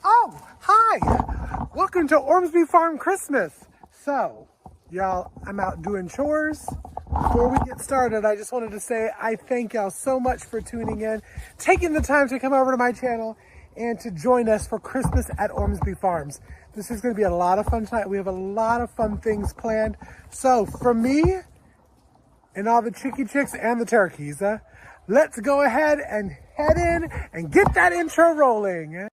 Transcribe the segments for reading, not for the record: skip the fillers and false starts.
Oh, hi! Welcome to Ormsby Farm Christmas. So, y'all, I'm out doing chores. Before we get started, I just wanted to say I thank y'all so much for tuning in, taking the time to come over to my channel and to join us for Christmas at Ormsby Farms. This is going to be a lot of fun tonight. We have a lot of fun things planned. So, from me and all the chicky chicks and the turkeys, let's go ahead and head in and get that intro rolling.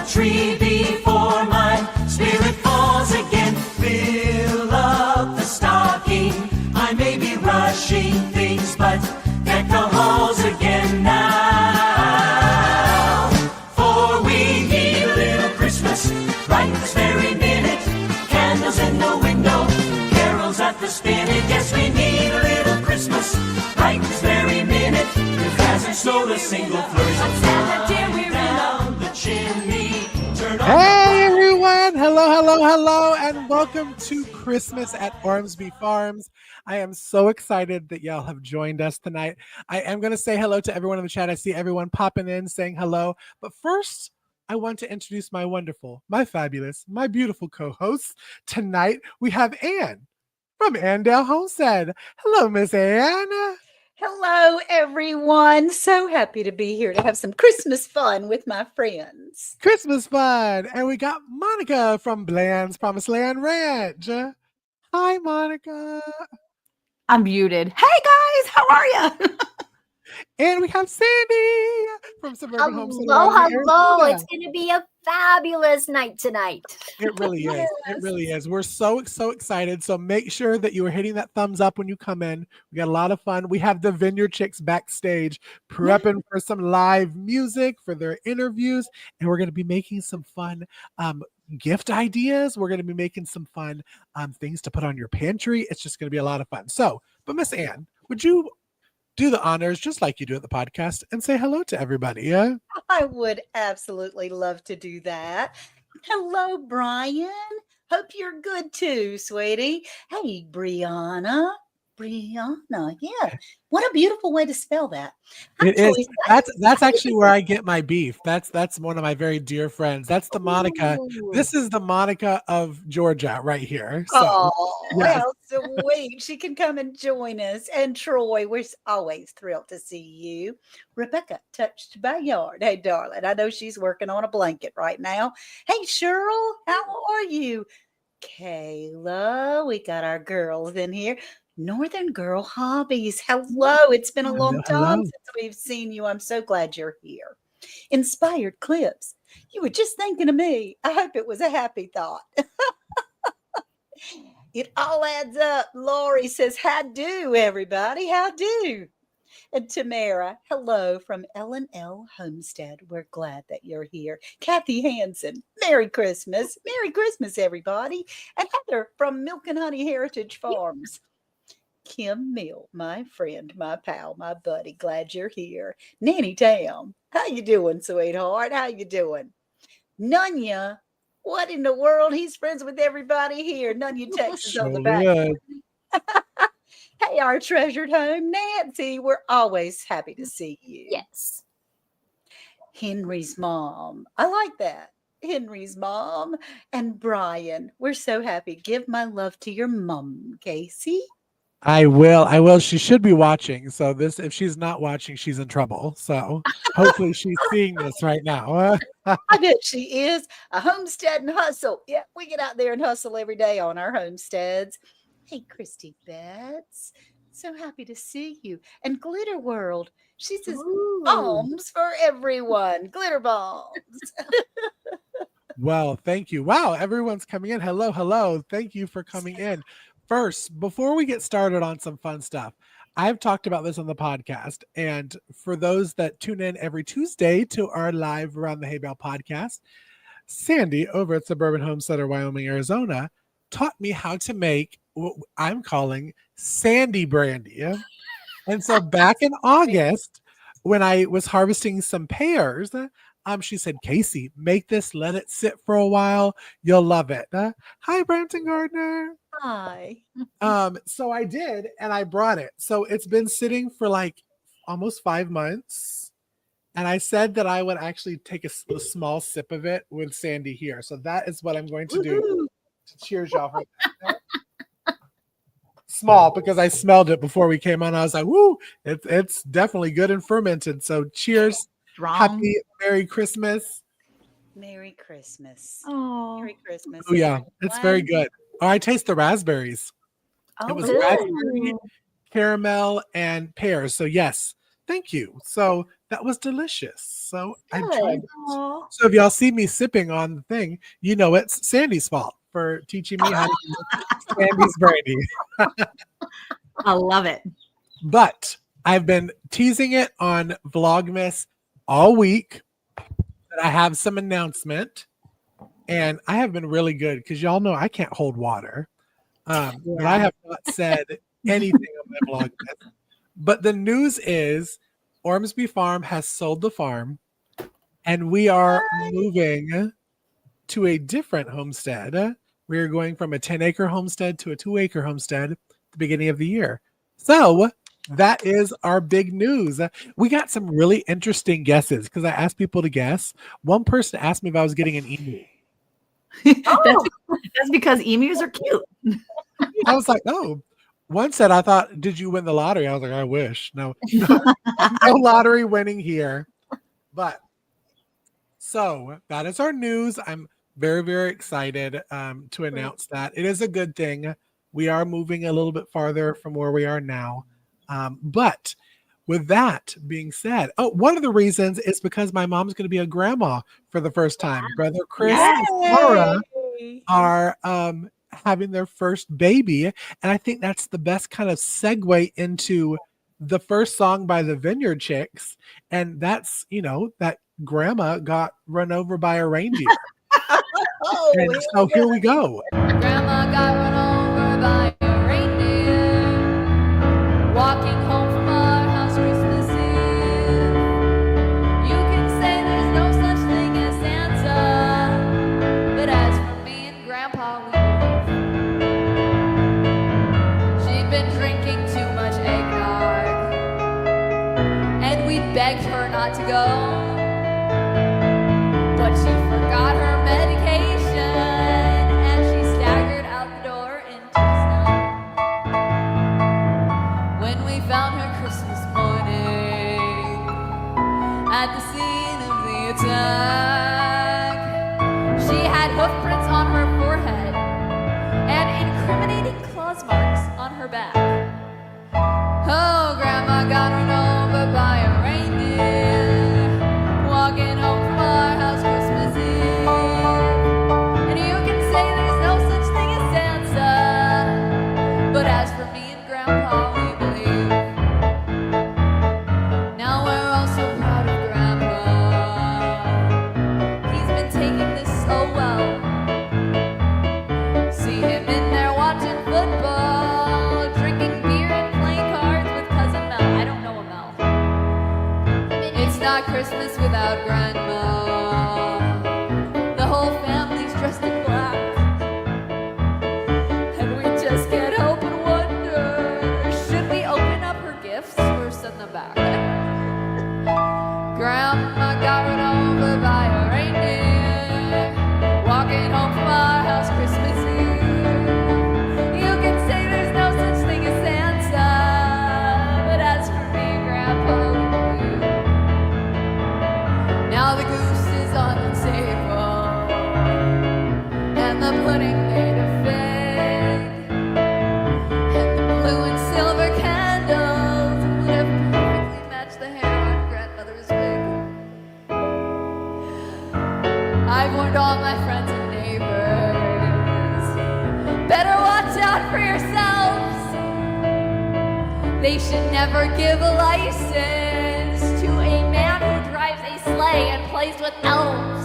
Tree before my spirit falls again. Fill up the stocking. I may be rushing things, but deck the halls again now. For we need a little Christmas right this very minute. Candles in the window, carols at the spinet. Yes, we need a little Christmas right this very minute. It hasn't snowed a single flurry of sun down the chimney. Hey everyone! Hello, and welcome to Christmas at Ormsby Farms. I am so excited that y'all have joined us tonight. I am going to say hello to everyone in the chat. I see everyone popping in saying hello. But first, I want to introduce my wonderful, my fabulous, my beautiful co-hosts. Tonight, we have Anne from Andale Homestead. Hello, Miss Anne. Hello, everyone. So happy to be here to have some Christmas fun with my friends. Christmas fun. And we got Monica from Bland's Promised Land Ranch. Hi, Monica. I'm muted. Hey, guys. How are you? And we have Sandy from Suburban Homestead. Hello. It's going to be a fabulous night tonight. It really is. It really is. We're so excited. So make sure that you are hitting that thumbs up when you come in. We got a lot of fun. We have the Vineyard Chicks backstage prepping for some live music for their interviews. And we're going to be making some fun gift ideas. We're going to be making some fun things to put on your pantry. It's just going to be a lot of fun. So, but Miss Anne, would you do the honors just like you do at the podcast and say hello to everybody? Yeah, I would absolutely love to do that. Hello, Brian. Hope you're good too, sweetie. Hey, Brianna. Yeah. What a beautiful way to spell that. It is. That's actually where I get my beef. That's one of my very dear friends. That's the Monica. Ooh. This is the Monica of Georgia right here. So, Oh, yes. well, sweet. She can come and join us. And Troy, we're always thrilled to see you. Rebecca, touched by yard. Hey, darling, I know she's working on a blanket right now. Hey, Cheryl, how are you? Kayla, we got our girls in here. Northern Girl Hobbies. Hello. It's been a long time since we've seen you. I'm so glad you're here. Inspired Clips. You were just thinking of me. I hope it was a happy thought. It all adds up. Lori says, how do, everybody? How do? And Tamara, hello from L&L Homestead. We're glad that you're here. Kathy Hansen, Merry Christmas. Merry Christmas, everybody. And Heather from Milk and Honey Heritage Farms. Kim Mill, my friend, my pal, my buddy. Glad you're here. Nanny Tam, how you doing, sweetheart? How you doing? Nunya, what in the world? He's friends with everybody here. Nunya, Texas on the back. Hey, our treasured home, Nancy. We're always happy to see you. Yes. Henry's mom. I like that. Henry's mom and Brian. We're so happy. Give my love to your mom, Casey. I will. She should be watching. So if she's not watching, she's in trouble. So hopefully she's seeing this right now. I bet she is. A homestead and hustle. Yeah, we get out there and hustle every day on our homesteads. Hey, Christy Betts. So happy to see you. And Glitter World. She says, bombs for everyone. Glitter bombs. Well, thank you. Wow, everyone's coming in. Hello. Thank you for coming in. First, before we get started on some fun stuff, I've talked about this on the podcast. And for those that tune in every Tuesday to our live Round the Hay Bale podcast, Sandy over at Suburban Homesteader, Wyoming, Arizona, taught me how to make what I'm calling Sandy brandy. And so back in August, when I was harvesting some pears, she said, Casey, make this, let it sit for a while. You'll love it. Hi, Brampton Gardner. Hi. So I did, and I brought it. So it's been sitting for like almost 5 months. And I said that I would actually take a small sip of it with Sandy here. So that is what I'm going to do to cheers y'all for that. Small, because I smelled it before we came on. I was like, woo, it's definitely good and fermented. So cheers. Strong. Happy Merry Christmas. Merry Christmas. Oh, Merry Christmas. Oh, yeah. It's very good. Oh, I taste the raspberries. It was good. raspberry, caramel, and pears. So, yes. Thank you. So, that was delicious. So, I tried. Aw. So, if y'all see me sipping on the thing, you know it's Sandy's fault for teaching me how to do Sandy's brandy. I love it. But I've been teasing it on Vlogmas all week that I have some announcement, and I have been really good because y'all know I can't hold water. But I have not said anything on my Vlogmas. But the news is Ormsby Farm has sold the farm, and we are moving to a different homestead. We are going from a 10-acre homestead to a 2-acre homestead at the beginning of the year. So that is our big news. We got some really interesting guesses because I asked people to guess. One person asked me if I was getting an emu. That's because emus are cute. I was like, oh. One said, I thought, did you win the lottery? I was like, I wish. No lottery winning here. But so that is our news. I'm very, very excited to announce that. It is a good thing. We are moving a little bit farther from where we are now. But with that being said, one of the reasons is because my mom's going to be a grandma for the first time. Brother Chris and Laura are having their first baby. And I think that's the best kind of segue into the first song by the Vineyard Chicks. And that's, that grandma got run over by a reindeer. And so here we go. Grandma got run over by a reindeer, walking home from our house Christmas Eve. You can say there's no such thing as Santa, but as for me and Grandpa, we believe. She'd been drinking too much eggnog, and we begged her not to go, but she forgot her medication. At the scene of the attack, she had hoof prints on her forehead and incriminating claws marks on her back. Oh, Grandma got run over by a reindeer, walking home from our house Christmas Eve. And you can say there's no such thing as Santa, but as for me and Grandpa, we believe. Now we're all so proud of taking this so well. See him in there watching football, drinking beer and playing cards with cousin Mel. I don't know a Mel. It's not Christmas without Grandma. The whole family's dressed in black, and we just can't help but wonder, should we open up her gifts or send them back? Grandma got run over by a reindeer, walking home from our house Christmas Eve. You can say there's no such thing as Santa, but as for me and Grandpa, we believe. Now We should never give a license to a man who drives a sleigh and plays with elves.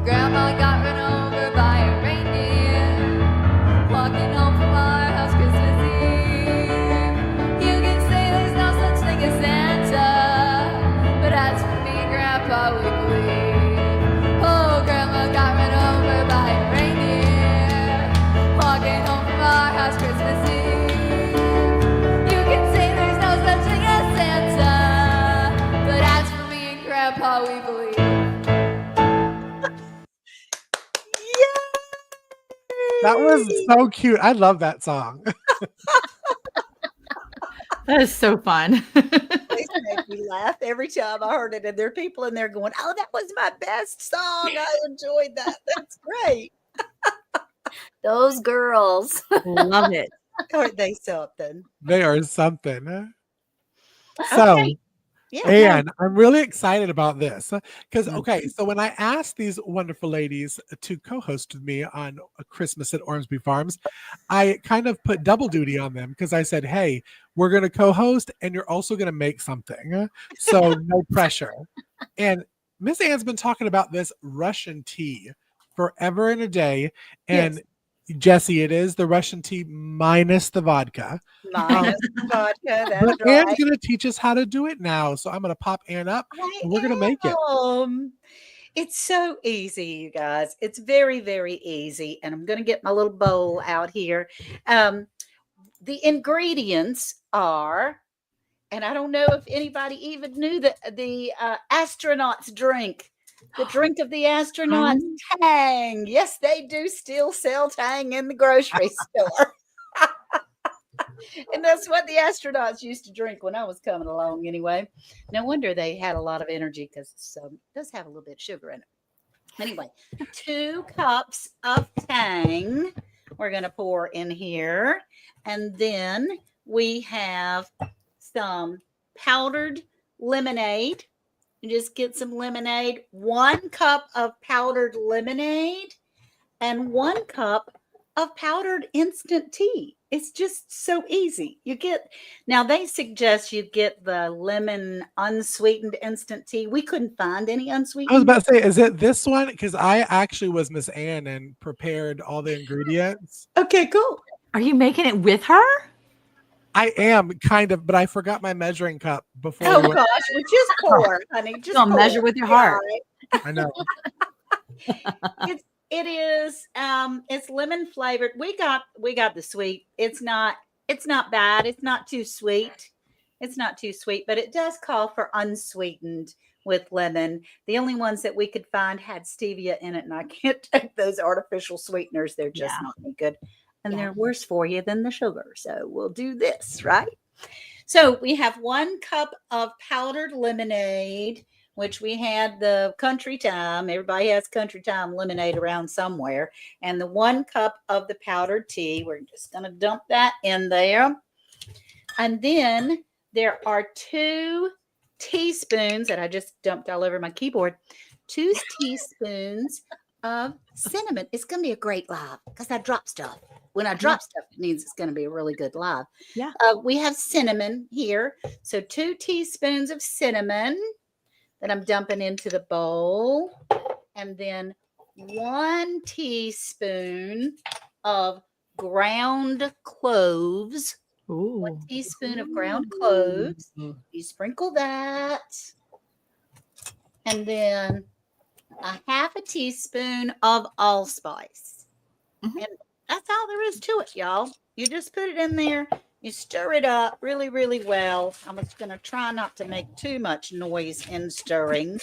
Grandma got run over by a reindeer walking home from our house Christmas Eve. You can say there's no such thing as Santa, but as for me and Grandpa, we believe. Oh, Grandma got run over by a reindeer walking home from our house Christmas Eve. You can say there's no such thing as Santa, but as for me and Grandpa, we believe. That was so cute. I love that song. That is so fun. They make me laugh every time I heard it, and there are people in there going, "Oh, that was my best song. I enjoyed that. That's great." Those girls. Love it. Aren't they something? They are something. So, Okay. Yeah. and I'm really excited about this because, Mhm. okay, so when I asked these wonderful ladies to co-host with me on a Christmas at Ormsby Farms, I kind of put double duty on them because I said, hey, we're going to co-host and you're also going to make something. So no pressure. And Miss Ann's been talking about this Russian tea forever and a day. And Yes. Jesse, it is the Russian tea minus the vodka. Minus the vodka. That's But right. Ann's going to teach us how to do it now. So I'm going to pop Ann up and we're going to make it. It's so easy, you guys. It's very, very easy. And I'm going to get my little bowl out here. The ingredients are, and I don't know if anybody even knew that the astronauts drink. The drink of the astronauts, Tang. Yes, they do still sell Tang in the grocery store. And that's what the astronauts used to drink when I was coming along anyway. No wonder they had a lot of energy because it does have a little bit of sugar in it. Anyway, 2 cups of Tang we're going to pour in here. And then we have some powdered lemonade. You just get some lemonade, 1 cup of powdered lemonade, and 1 cup of powdered instant tea. It's just so easy. Now they suggest you get the lemon unsweetened instant tea. We couldn't find any unsweetened. I was about to say, is it this one? Because I actually was Miss Ann and prepared all the ingredients. Okay, cool. Are you making it with her? I am kind of, but I forgot my measuring cup before. Oh we went. gosh, well, just pour, honey. Just Don't pour. measure with your You're all heart. right. I know. It's lemon flavored. We got the sweet. It's not bad. It's not too sweet. But it does call for unsweetened with lemon. The only ones that we could find had stevia in it, and I can't take those artificial sweeteners. They're just not any good. And they're worse for you than the sugar. So we'll do this, right? So we have 1 cup of powdered lemonade, which we had the Country Time. Everybody has Country Time lemonade around somewhere. And the 1 cup of the powdered tea. We're just going to dump that in there. And then there are 2 teaspoons that I just dumped all over my keyboard. 2 teaspoons of cinnamon. It's going to be a great live because I drop stuff. When I drop stuff, it means it's going to be a really good live. Yeah. We have cinnamon here. So 2 teaspoons of cinnamon that I'm dumping into the bowl. And then 1 teaspoon of ground cloves. Ooh. 1 teaspoon of ground cloves. You sprinkle that. And then a 1/2 teaspoon of allspice. And that's all there is to it, y'all. You just put it in there. You stir it up really, really well. I'm just going to try not to make too much noise in stirring.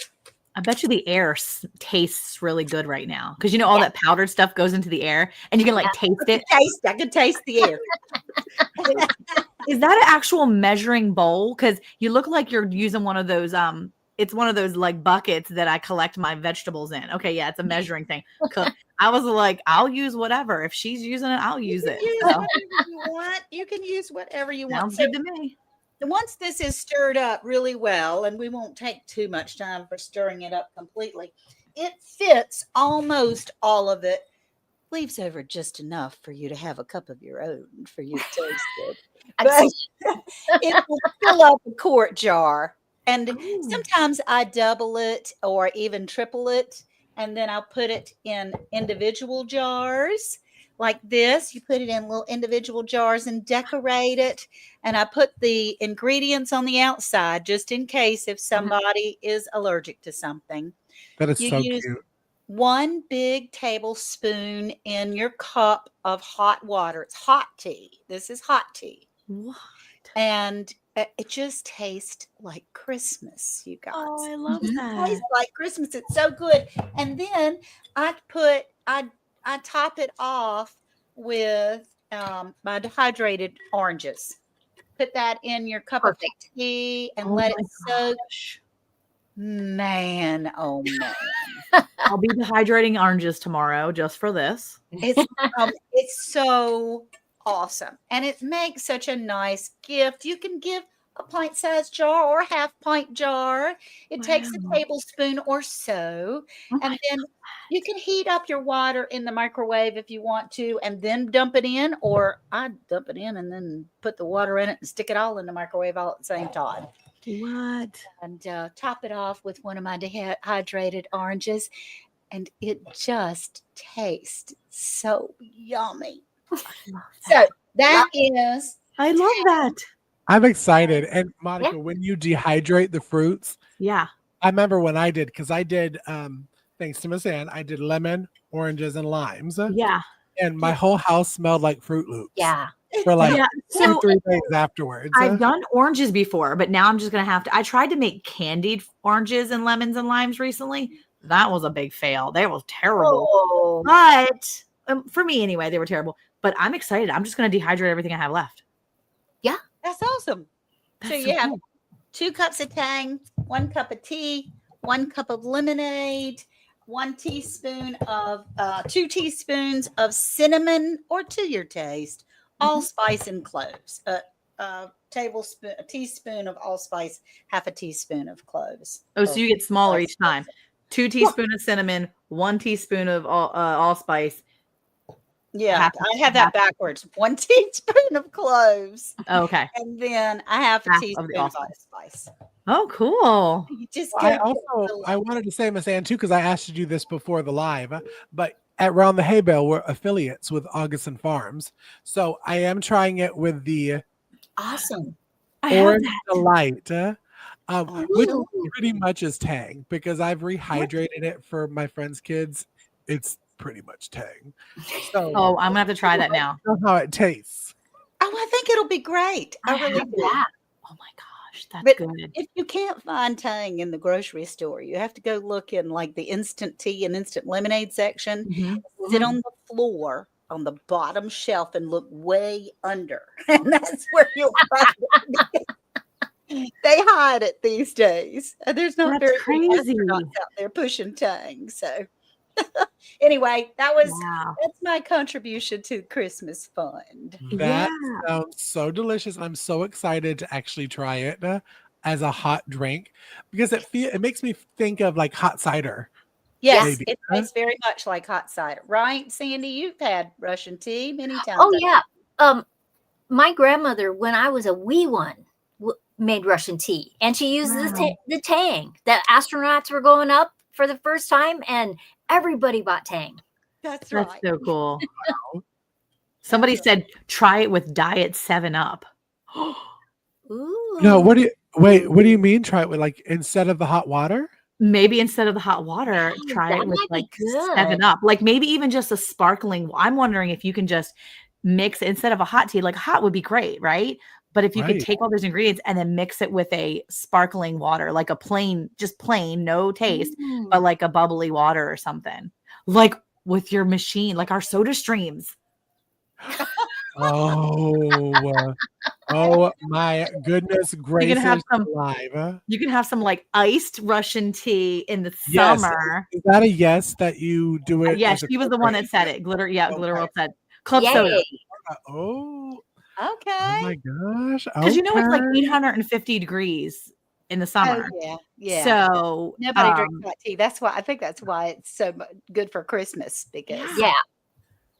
I bet you the air tastes really good right now because all that powdered stuff goes into the air and you can taste it. I can taste the air. Is that an actual measuring bowl? Because you look like you're using one of those. It's one of those buckets that I collect my vegetables in. Okay, yeah, it's a measuring thing. I was like, I'll use whatever. If she's using it, I'll use it. You can use whatever you want. Sounds good to me. Once this is stirred up really well, and we won't take too much time for stirring it up completely, it fits almost all of it leaves over just enough for you to have a cup of your own for you to taste it. Excellent. But it will fill up a quart jar. And Ooh. sometimes I double it or even triple it. And then I'll put it in individual jars like this. You put it in little individual jars and decorate it. And I put the ingredients on the outside just in case if somebody is allergic to something. That is You so use cute. 1 big tablespoon in your cup of hot water. It's hot tea. This is hot tea. What? And it just tastes like Christmas, you guys. Oh, I love It that. tastes like Christmas. It's so good. And then I top it off with my dehydrated oranges. Put that in your cup Perfect. of tea and Oh let my it soak. gosh. Man, oh man. I'll be dehydrating oranges tomorrow just for this. It's so awesome. And it makes such a nice gift. You can give a pint-sized jar or a half-pint jar. It takes a Wow. tablespoon or so. Oh And my then you can heat up your water in the microwave if you want to, and then dump it in, or I dump it in and then put the water in it and stick it all in the microwave all at the same time. What? And top it off with one of my dehydrated oranges. And it just tastes so yummy. So that is I love that. I'm excited. And Monica, when you dehydrate the fruits, Yeah. I remember when I did, because I did, thanks to Miss Ann, I did lemon, oranges, and limes. Yeah. And my whole house smelled like Fruit Loops Yeah. for like Yeah. 2 So 3 days afterwards. I've done oranges before, but now I'm just going to have to. I tried to make candied oranges and lemons and limes recently. That was a big fail. They were terrible. Oh. But for me anyway, they were terrible. But I'm excited. I'm just going to dehydrate everything I have left. That's awesome. That's So so you have cool. 2 cups of Tang, 1 cup of tea, 1 cup of lemonade, 2 teaspoons of cinnamon or to your taste, allspice and cloves. A teaspoon of allspice, half a teaspoon of cloves. Oh, so you get smaller each time. 2 teaspoons of cinnamon, 1 teaspoon of allspice. Yeah, half I have that backwards. 1 teaspoon of cloves, Oh, okay. and then I have a Half of teaspoon the of allspice. allspice. Oh, cool. You just I gotta also I wanted to say, Miss Ann, too, because I asked you to do this before the live, but at Round the Hay Bale, we're affiliates with Ormsby Farms. So I am trying it with the Awesome. I have Orange that. Delight, which Ooh. pretty much is Tang, because I've rehydrated it for my friend's kids. It's pretty much Tang. So Oh, I'm going to have to try that now. I don't know how it tastes. Oh, I think it'll be great. I really have do. Yeah. Oh my gosh, that's But good. if you can't find Tang in the grocery store, you have to go look in like the instant tea and instant lemonade section. Mhm. Sit on the floor on the bottom shelf and look way under, and that's where you'll find it. They hide it these days. There's not That's very many crazy. astronauts out there pushing Tang. So anyway, Wow. that's my contribution to Christmas Fund. That Yeah. sounds so delicious. I'm so excited to actually try it as a hot drink, because it makes me think of like hot cider. Yes, Maybe, it huh? tastes very much like hot cider, right, Sandy? You've had Russian tea many times. Oh yeah. My grandmother, when I was a wee one, made Russian tea, and she used the Tang. The astronauts were going up for the first time, and everybody bought Tang. That's That's right. so cool. Somebody said try it with Diet 7-Up. Ooh. No, what do you mean? Try it with like instead of the hot water? Maybe instead of the hot water, Oh, try that it with might be like good. 7-Up. Like maybe even just a sparkling. I'm wondering if you can just mix instead of a hot tea, like hot would be great, right? But if you could Right. take all those ingredients and then mix it with a sparkling water, like a plain, no taste, but like a bubbly water or something, like with your machine, like our Soda Streams. Oh my goodness gracious! have some- Live. You can have some like iced Russian tea in the Yes. summer. Is that a yes that you do it? Yes, as a she was the one that corporate? said it. Glitter, yeah, Okay. Glitter World said club soda. Yay. Oh Okay. my gosh! Because you know it's like okay. 850 degrees in the Oh, summer. yeah. So Nobody drinks hot tea. I think that's why it's so good for Christmas, because Yeah.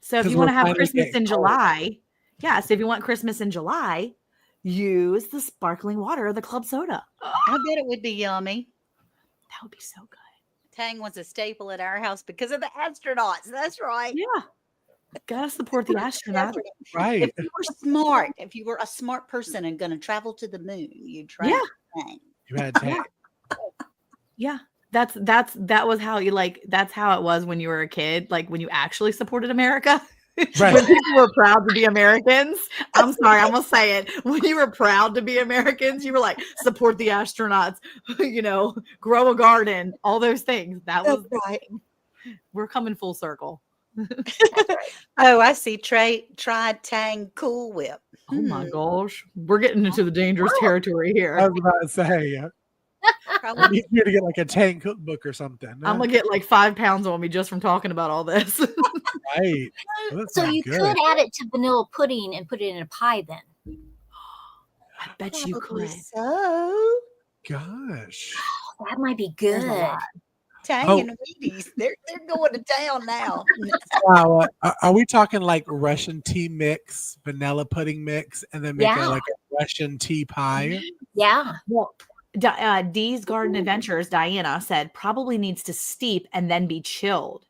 So if 'Cause you want we're to have finally Christmas getting in cold. July, yeah. So if you want Christmas in July, use the sparkling water, the club soda. I bet it would be yummy. That would be so good. Tang was a staple at our house because of the astronauts. That's right. Yeah. Gotta support the astronauts. Right. If you were smart, if you were a smart person and going to travel to the moon, you'd try Yeah. Tang. You had Tang. Yeah. That was how that's how it was when you were a kid, like when you actually supported America. Right. When people were proud to be Americans. I'm sorry, I'm gonna say it. When you were proud to be Americans, you were like, support the astronauts, grow a garden, all those things. That was right. We're coming full circle. Oh, I see. Tried Tang Cool Whip. Oh my gosh. We're getting into the dangerous territory I here. was about to say, I Probably need you to get like a Tang cookbook or something. I'm gonna get like 5 pounds on me just from talking about all this. Right. That So sounds you good. could add it to vanilla pudding and put it in a pie then. I bet you probably could. so. Gosh. That might be There's a good. lot. Tang Oh. and Wheaties, they're going to town now. Wow. Are we talking like Russian tea mix, vanilla pudding mix, and then make Yeah. like a Russian tea pie? Yeah. Well, Dee's Garden Adventures, Diana said, probably needs to steep and then be chilled.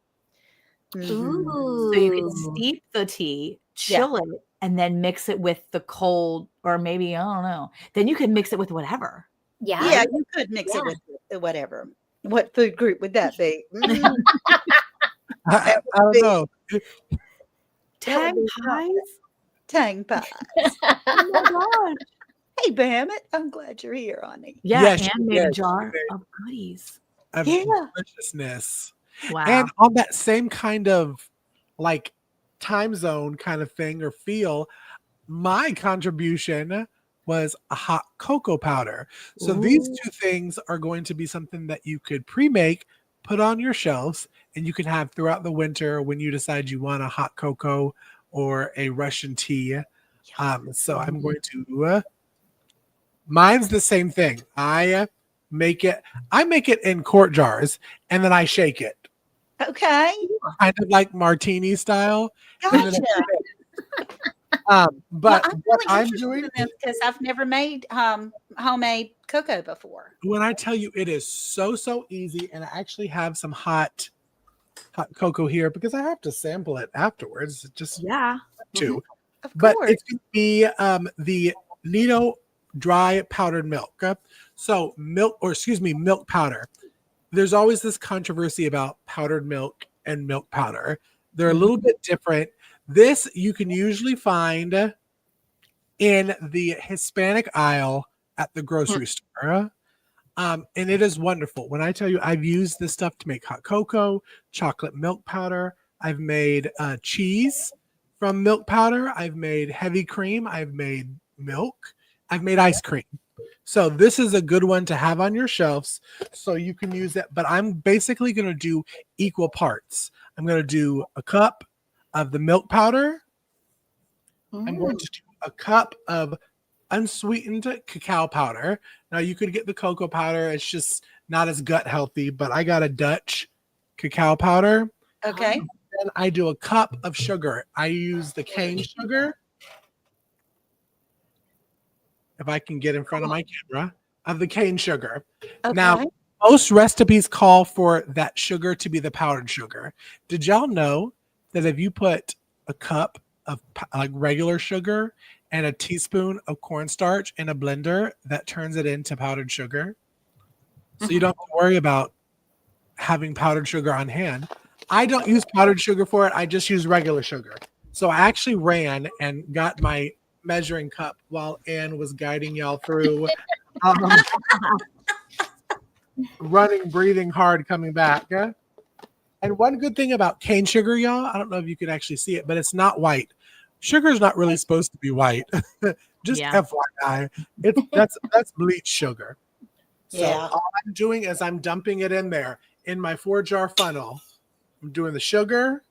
Mhm. Ooh. So you can steep the tea, chill it, and then mix it with the cold, or maybe, I don't know. Then you can mix it with whatever. Yeah. Yeah, you could mix it with whatever. What food group would that be? Mm, I don't know. Tang be pies? Tang pie. Oh my gosh. Hey, Bammett, I'm glad you're here, honey. Yeah, Yes, she and made a did. She jar did. of goodies. Of Yeah. deliciousness. Wow. And on that same kind of like time zone kind of thing or feel, my contribution was a hot cocoa powder. So these Ooh. two things are going to be something that you could pre-make, put on your shelves, and you can have throughout the winter when you decide you want a hot cocoa or a Russian tea. So I'm going to mine's the same thing. I make it in quart jars and then I shake it. Okay. Kind of like martini style. And then Gotcha. but I'm what really I'm interested doing in this because I've never made homemade cocoa before. when I tell you it is so easy, and I actually have some hot cocoa here because I have to sample it afterwards. Just Yeah. to. Of But course. it's going to be the Nido dry powdered milk. So milk powder. There's always this controversy about powdered milk and milk powder. They're a little bit different. This you can usually find in the Hispanic aisle at the grocery store. And it is wonderful. When I tell you I've used this stuff to make hot cocoa, chocolate milk powder, I've made cheese from milk powder, I've made heavy cream, I've made milk, I've made ice cream. So this is a good one to have on your shelves so you can use it. But I'm basically going to do equal parts. I'm going to do a cup of the milk powder. I'm going to do a cup of unsweetened cacao powder. Now you could get the cocoa powder. It's just not as gut healthy, but I got a Dutch cacao powder. Okay. Then I do a cup of sugar. I use the cane sugar. If I can get in front of my camera, of the cane sugar. Okay. Now, most recipes call for that sugar to be the powdered sugar. Did y'all know that if you put a cup of like regular sugar and a teaspoon of cornstarch in a blender, that turns it into powdered sugar? So you don't have to worry about having powdered sugar on hand. I don't use powdered sugar for it. I just use regular sugar. So I actually ran and got my measuring cup while Anne was guiding y'all through running, breathing hard, coming back. And one good thing about cane sugar, y'all, I don't know if you can actually see it, but it's not white. Sugar is not really supposed to be white. Just FYI, that's bleach sugar. So all I'm doing is I'm dumping it in there in my 4-jar funnel. I'm doing the sugar.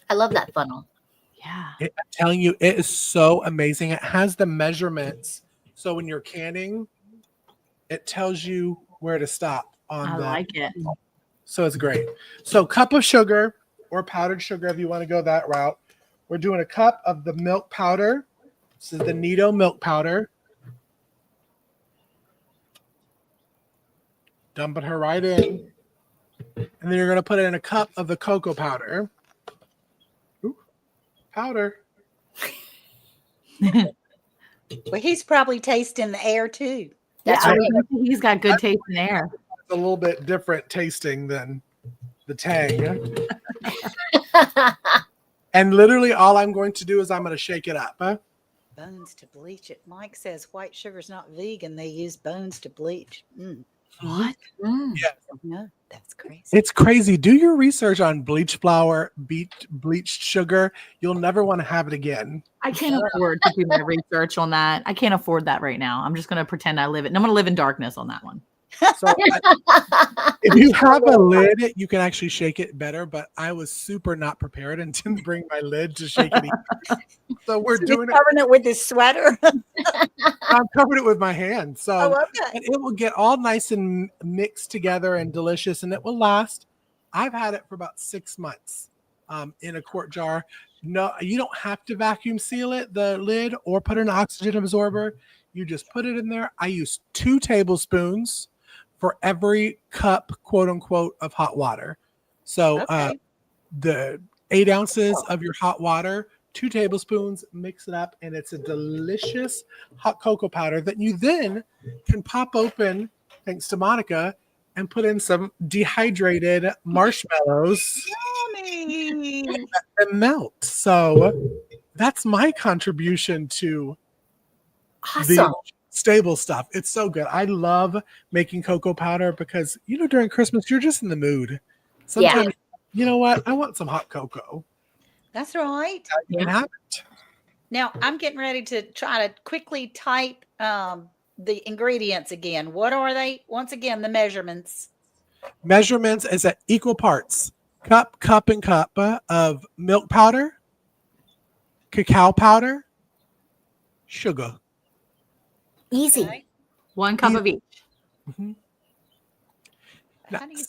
I love that funnel. Yeah. I'm telling you, it is so amazing. It has the measurements. So when you're canning, it tells you where to stop on I the. like it. So it's great. So cup of sugar or powdered sugar if you want to go that route. We're doing a cup of the milk powder. This is the Nido milk powder. Dumping her right in. And then you're going to put in a cup of the cocoa powder. Ooh, powder. Well, he's probably tasting the air too. That's Yeah, right. he's got good taste in air. It's a little bit different tasting than the Tang. And literally all I'm going to do is I'm going to shake it up. Bones to bleach it. Mike says white sugar's not vegan. They use bones to bleach. What? Mm. No, that's crazy. It's crazy. Do your research on bleach flour, bleached sugar. You'll never want to have it again. I can't afford to do my research on that. I can't afford that right now. I'm just going to pretend I live it. And I'm going to live in darkness on that one. So if you have a lid, you can actually shake it better. But I was super not prepared and didn't bring my lid to shake it either. So we're doing it. Covering it with his sweater. I'm covering it with my hand. So Oh, okay. and it will get all nice and mixed together and delicious, and it will last. I've had it for about 6 months in a quart jar. No, you don't have to vacuum seal it, the lid, or put an oxygen absorber. You just put it in there. I use 2 tablespoons for every cup, quote unquote, of hot water. So Okay. the 8 ounces of your hot water, 2 tablespoons, mix it up, and it's a delicious hot cocoa powder that you then can pop open, thanks to Monica, and put in some dehydrated marshmallows Yummy. and melt. So that's my contribution to Awesome. the stable stuff. It's so good. I love making cocoa powder because, during Christmas, you're just in the mood. Sometimes, you know what? I want some hot cocoa. That's right. You can have it. Now I'm getting ready to try to quickly type the ingredients again. What are they? Once again, the measurements. Measurements is at equal parts. Cup, and cup of milk powder, cacao powder, sugar. Easy. Okay. 1 cup of each. Mhm. How Now, do you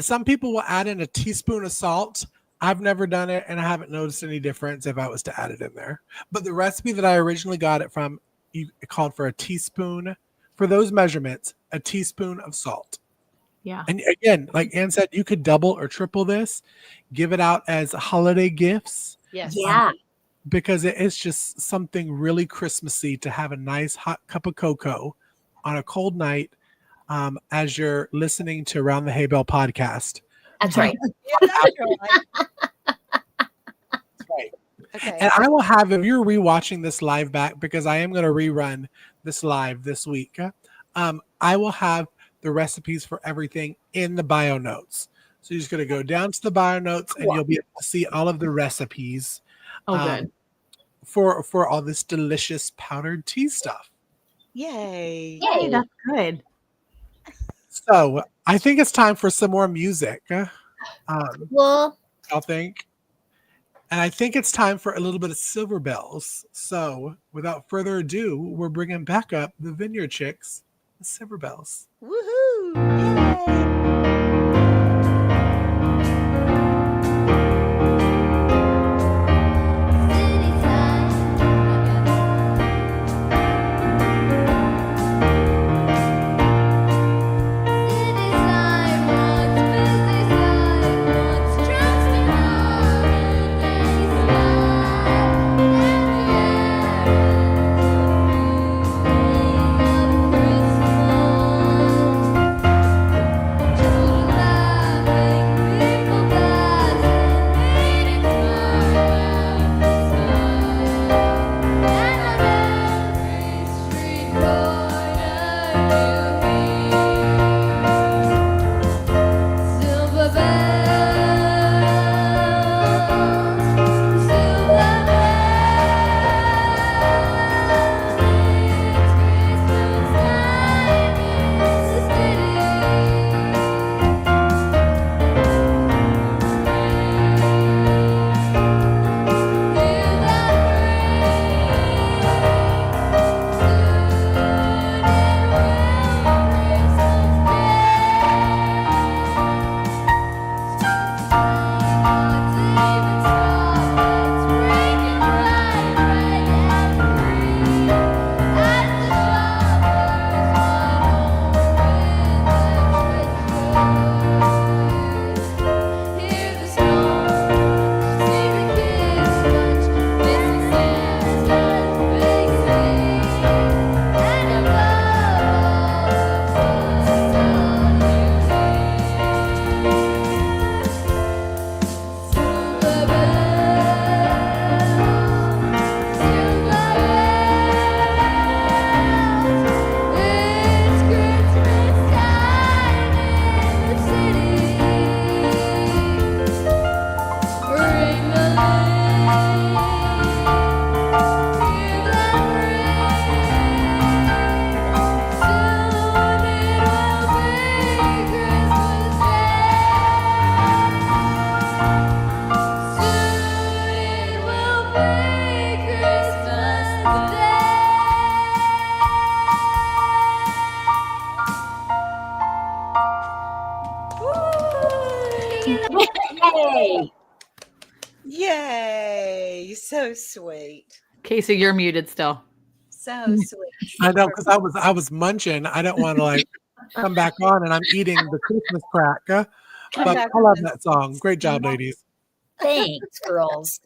some people will add in a teaspoon of salt. I've never done it, and I haven't noticed any difference if I was to add it in there. But the recipe that I originally got it from, it called for a teaspoon, for those measurements, a teaspoon of salt. Yeah. And again, like Ann said, you could double or triple this, give it out as holiday gifts, Yes. Yeah. because it is just something really Christmassy to have a nice hot cup of cocoa on a cold night as you're listening to Round the Hay Bale podcast. That's right. Yeah, that's right. That's right. Okay. And I will have, if you're rewatching this live back, because I am going to rerun this live this week, I will have the recipes for everything in the bio notes. So you're just going to go down to the bio notes and you'll be able to see all of the recipes Oh, good. for all this delicious powdered tea stuff. Yay. Hey, that's good. So I think it's time for some more music. Well, I'll think. And I think it's time for a little bit of Silver Bells. So without further ado, we're bringing back up the Vineyard Chicks, the Silver Bells. Woohoo. Yay. Christmas. sweet. Casey, you're muted still. So sweet. I know, because I was munching. I don't want to like come back on and I'm eating the Christmas crack. Come But back I love on. that song. Great job, ladies. Thanks, girls.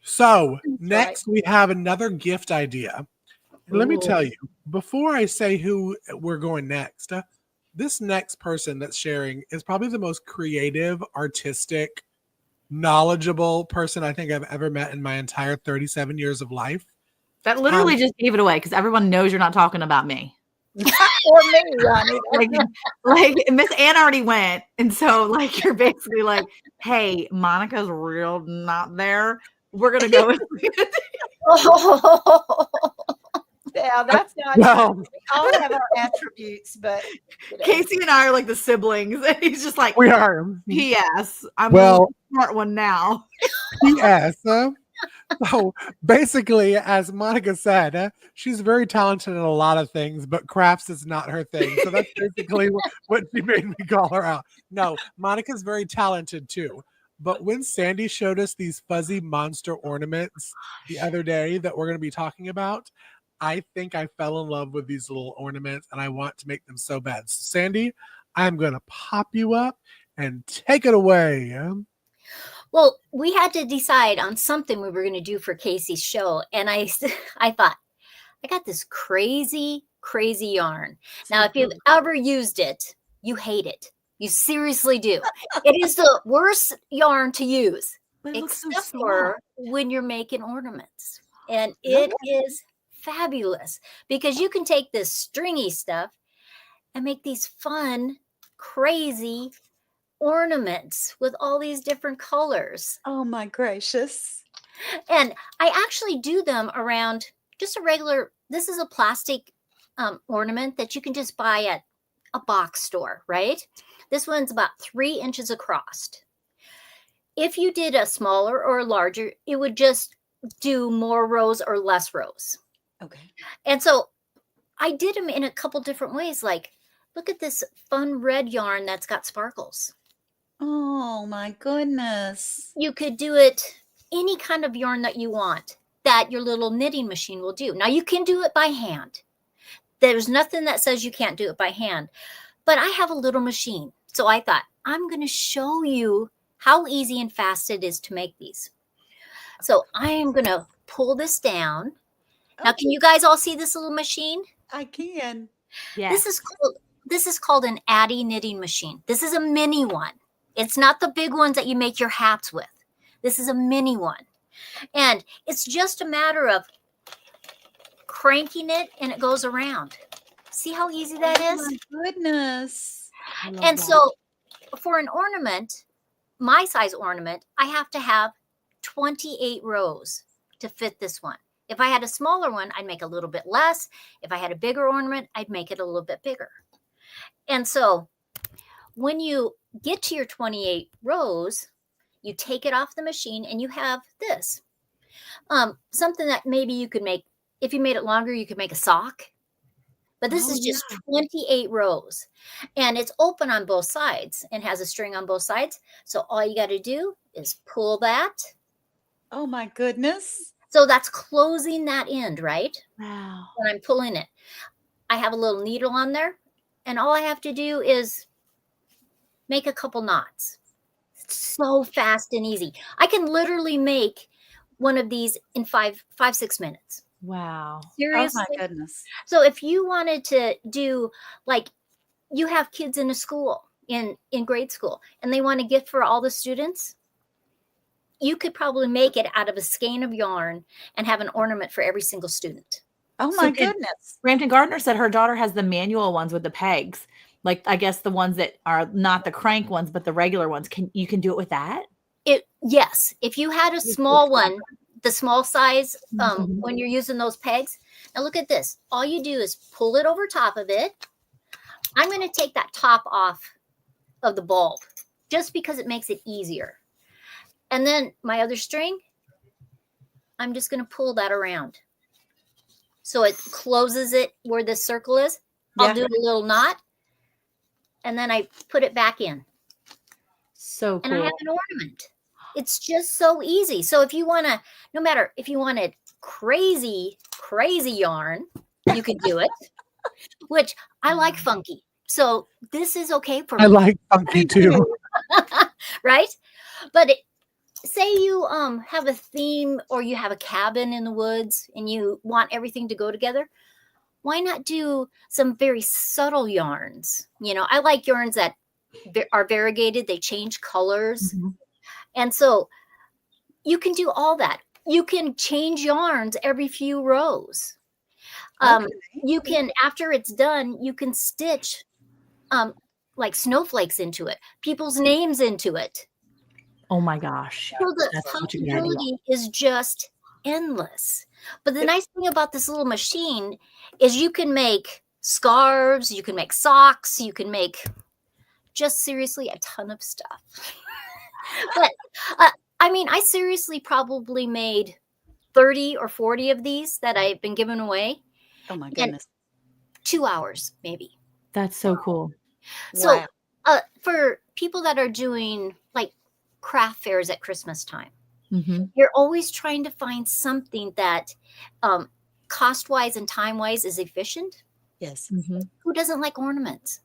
So That's next we have another gift idea. And let me tell you, before I say who we're going next, this next person that's sharing is probably the most creative, artistic, knowledgeable person I think I've ever met in my entire 37 years of life. That literally just gave it away because everyone knows you're not talking about me. Or me, Ronnie. Like Miss Ann already went, and so like you're basically like, hey, Monica's real not there. We're gonna go. Yeah, that's not Well, true. We all have our attributes, but Casey and I are like the siblings, and he's just like, we are. P.S. I'm Well- the smart one now. P.S. So basically, as Monica said, she's very talented in a lot of things, but crafts is not her thing. So that's basically what she made me call her out. No, Monica's very talented too. But when Sandy showed us these fuzzy monster ornaments the other day that we're going to be talking about, I think I fell in love with these little ornaments and I want to make them so bad. So Sandy, I'm going to pop you up and take it away. Well, we had to decide on something we were going to do for Casey's show. And I thought, I got this crazy yarn. Now, if you've ever used it, you hate it. You seriously do. It is the worst yarn to use, But it looks so except soft. for when you're making ornaments. And it is fabulous because you can take this stringy stuff and make these fun, crazy ornaments with all these different colors. oh my gracious. And I actually do them around just a regular, this is a plastic ornament that you can just buy at a box store, right? This one's about 3 inches across. If you did a smaller or a larger, it would just do more rows or less rows. Okay. And so I did them in a couple different ways. Like, look at this fun red yarn that's got sparkles. Oh my goodness. You could do it any kind of yarn that you want that your little knitting machine will do. Now you can do it by hand. There's nothing that says you can't do it by hand, but I have a little machine. So I thought, I'm going to show you how easy and fast it is to make these. So I am going to pull this down. Now, can you guys all see this little machine? I can. Yeah. This is called an Addy knitting machine. This is a mini one. It's not the big ones that you make your hats with. This is a mini one. And it's just a matter of cranking it and it goes around. See how easy that Oh is? my goodness. And so for an ornament, my size ornament, I have to have 28 rows to fit this one. If I had a smaller one, I'd make a little bit less. If I had a bigger ornament, I'd make it a little bit bigger. And so when you get to your 28 rows, you take it off the machine and you have this. Something that maybe you could make, if you made it longer, you could make a sock. But this is just 28 rows. And it's open on both sides and has a string on both sides. So all you got to do is pull that. Oh my goodness. So that's closing that end, right? Wow. When I'm pulling it. I have a little needle on there. And all I have to do is make a couple knots. It's so fast and easy. I can literally make one of these in 5-6 minutes. Wow. Seriously. Oh my goodness. So if you wanted to do, like, you have kids in a school, in grade school, and they want a gift for all the students, you could probably make it out of a skein of yarn and have an ornament for every single student. Oh So my did- goodness. Brampton Gardner said her daughter has the manual ones with the pegs. Like, I guess the ones that are not the crank ones, but the regular ones. You can do it with that? Yes, if you had a small one, the small size, when you're using those pegs. Now look at this. All you do is pull it over top of it. I'm going to take that top off of the bulb just because it makes it easier. And then my other string, I'm just going to pull that around. So it closes it where this circle is. I'll Yeah. do a little knot. And then I put it back in. So And I cool. have an ornament. It's just so easy. So if you want to, no matter if you wanted crazy yarn, you can do it, which I like funky. So this is okay for I me, like funky too. right? But say you have a theme or you have a cabin in the woods and you want everything to go together. Why not do some very subtle yarns? You know, I like yarns that are variegated. They change colors. Mhm. And so you can do all that. You can change yarns every few rows. You can, after it's done, you can stitch like snowflakes into it, people's names into it. Oh my gosh. So the That's such a good idea. possibility is just endless. But the nice thing about this little machine is you can make scarves, you can make socks, you can make just seriously a ton of stuff. But I mean, I seriously probably made 30 or 40 of these that I've been giving away. Oh my And goodness. 2 hours, maybe. That's so cool. So for people that are doing like craft fairs at Christmas time, Mhm. you're always trying to find something that cost-wise and time-wise is efficient. Yes. Mhm. Who doesn't like ornaments?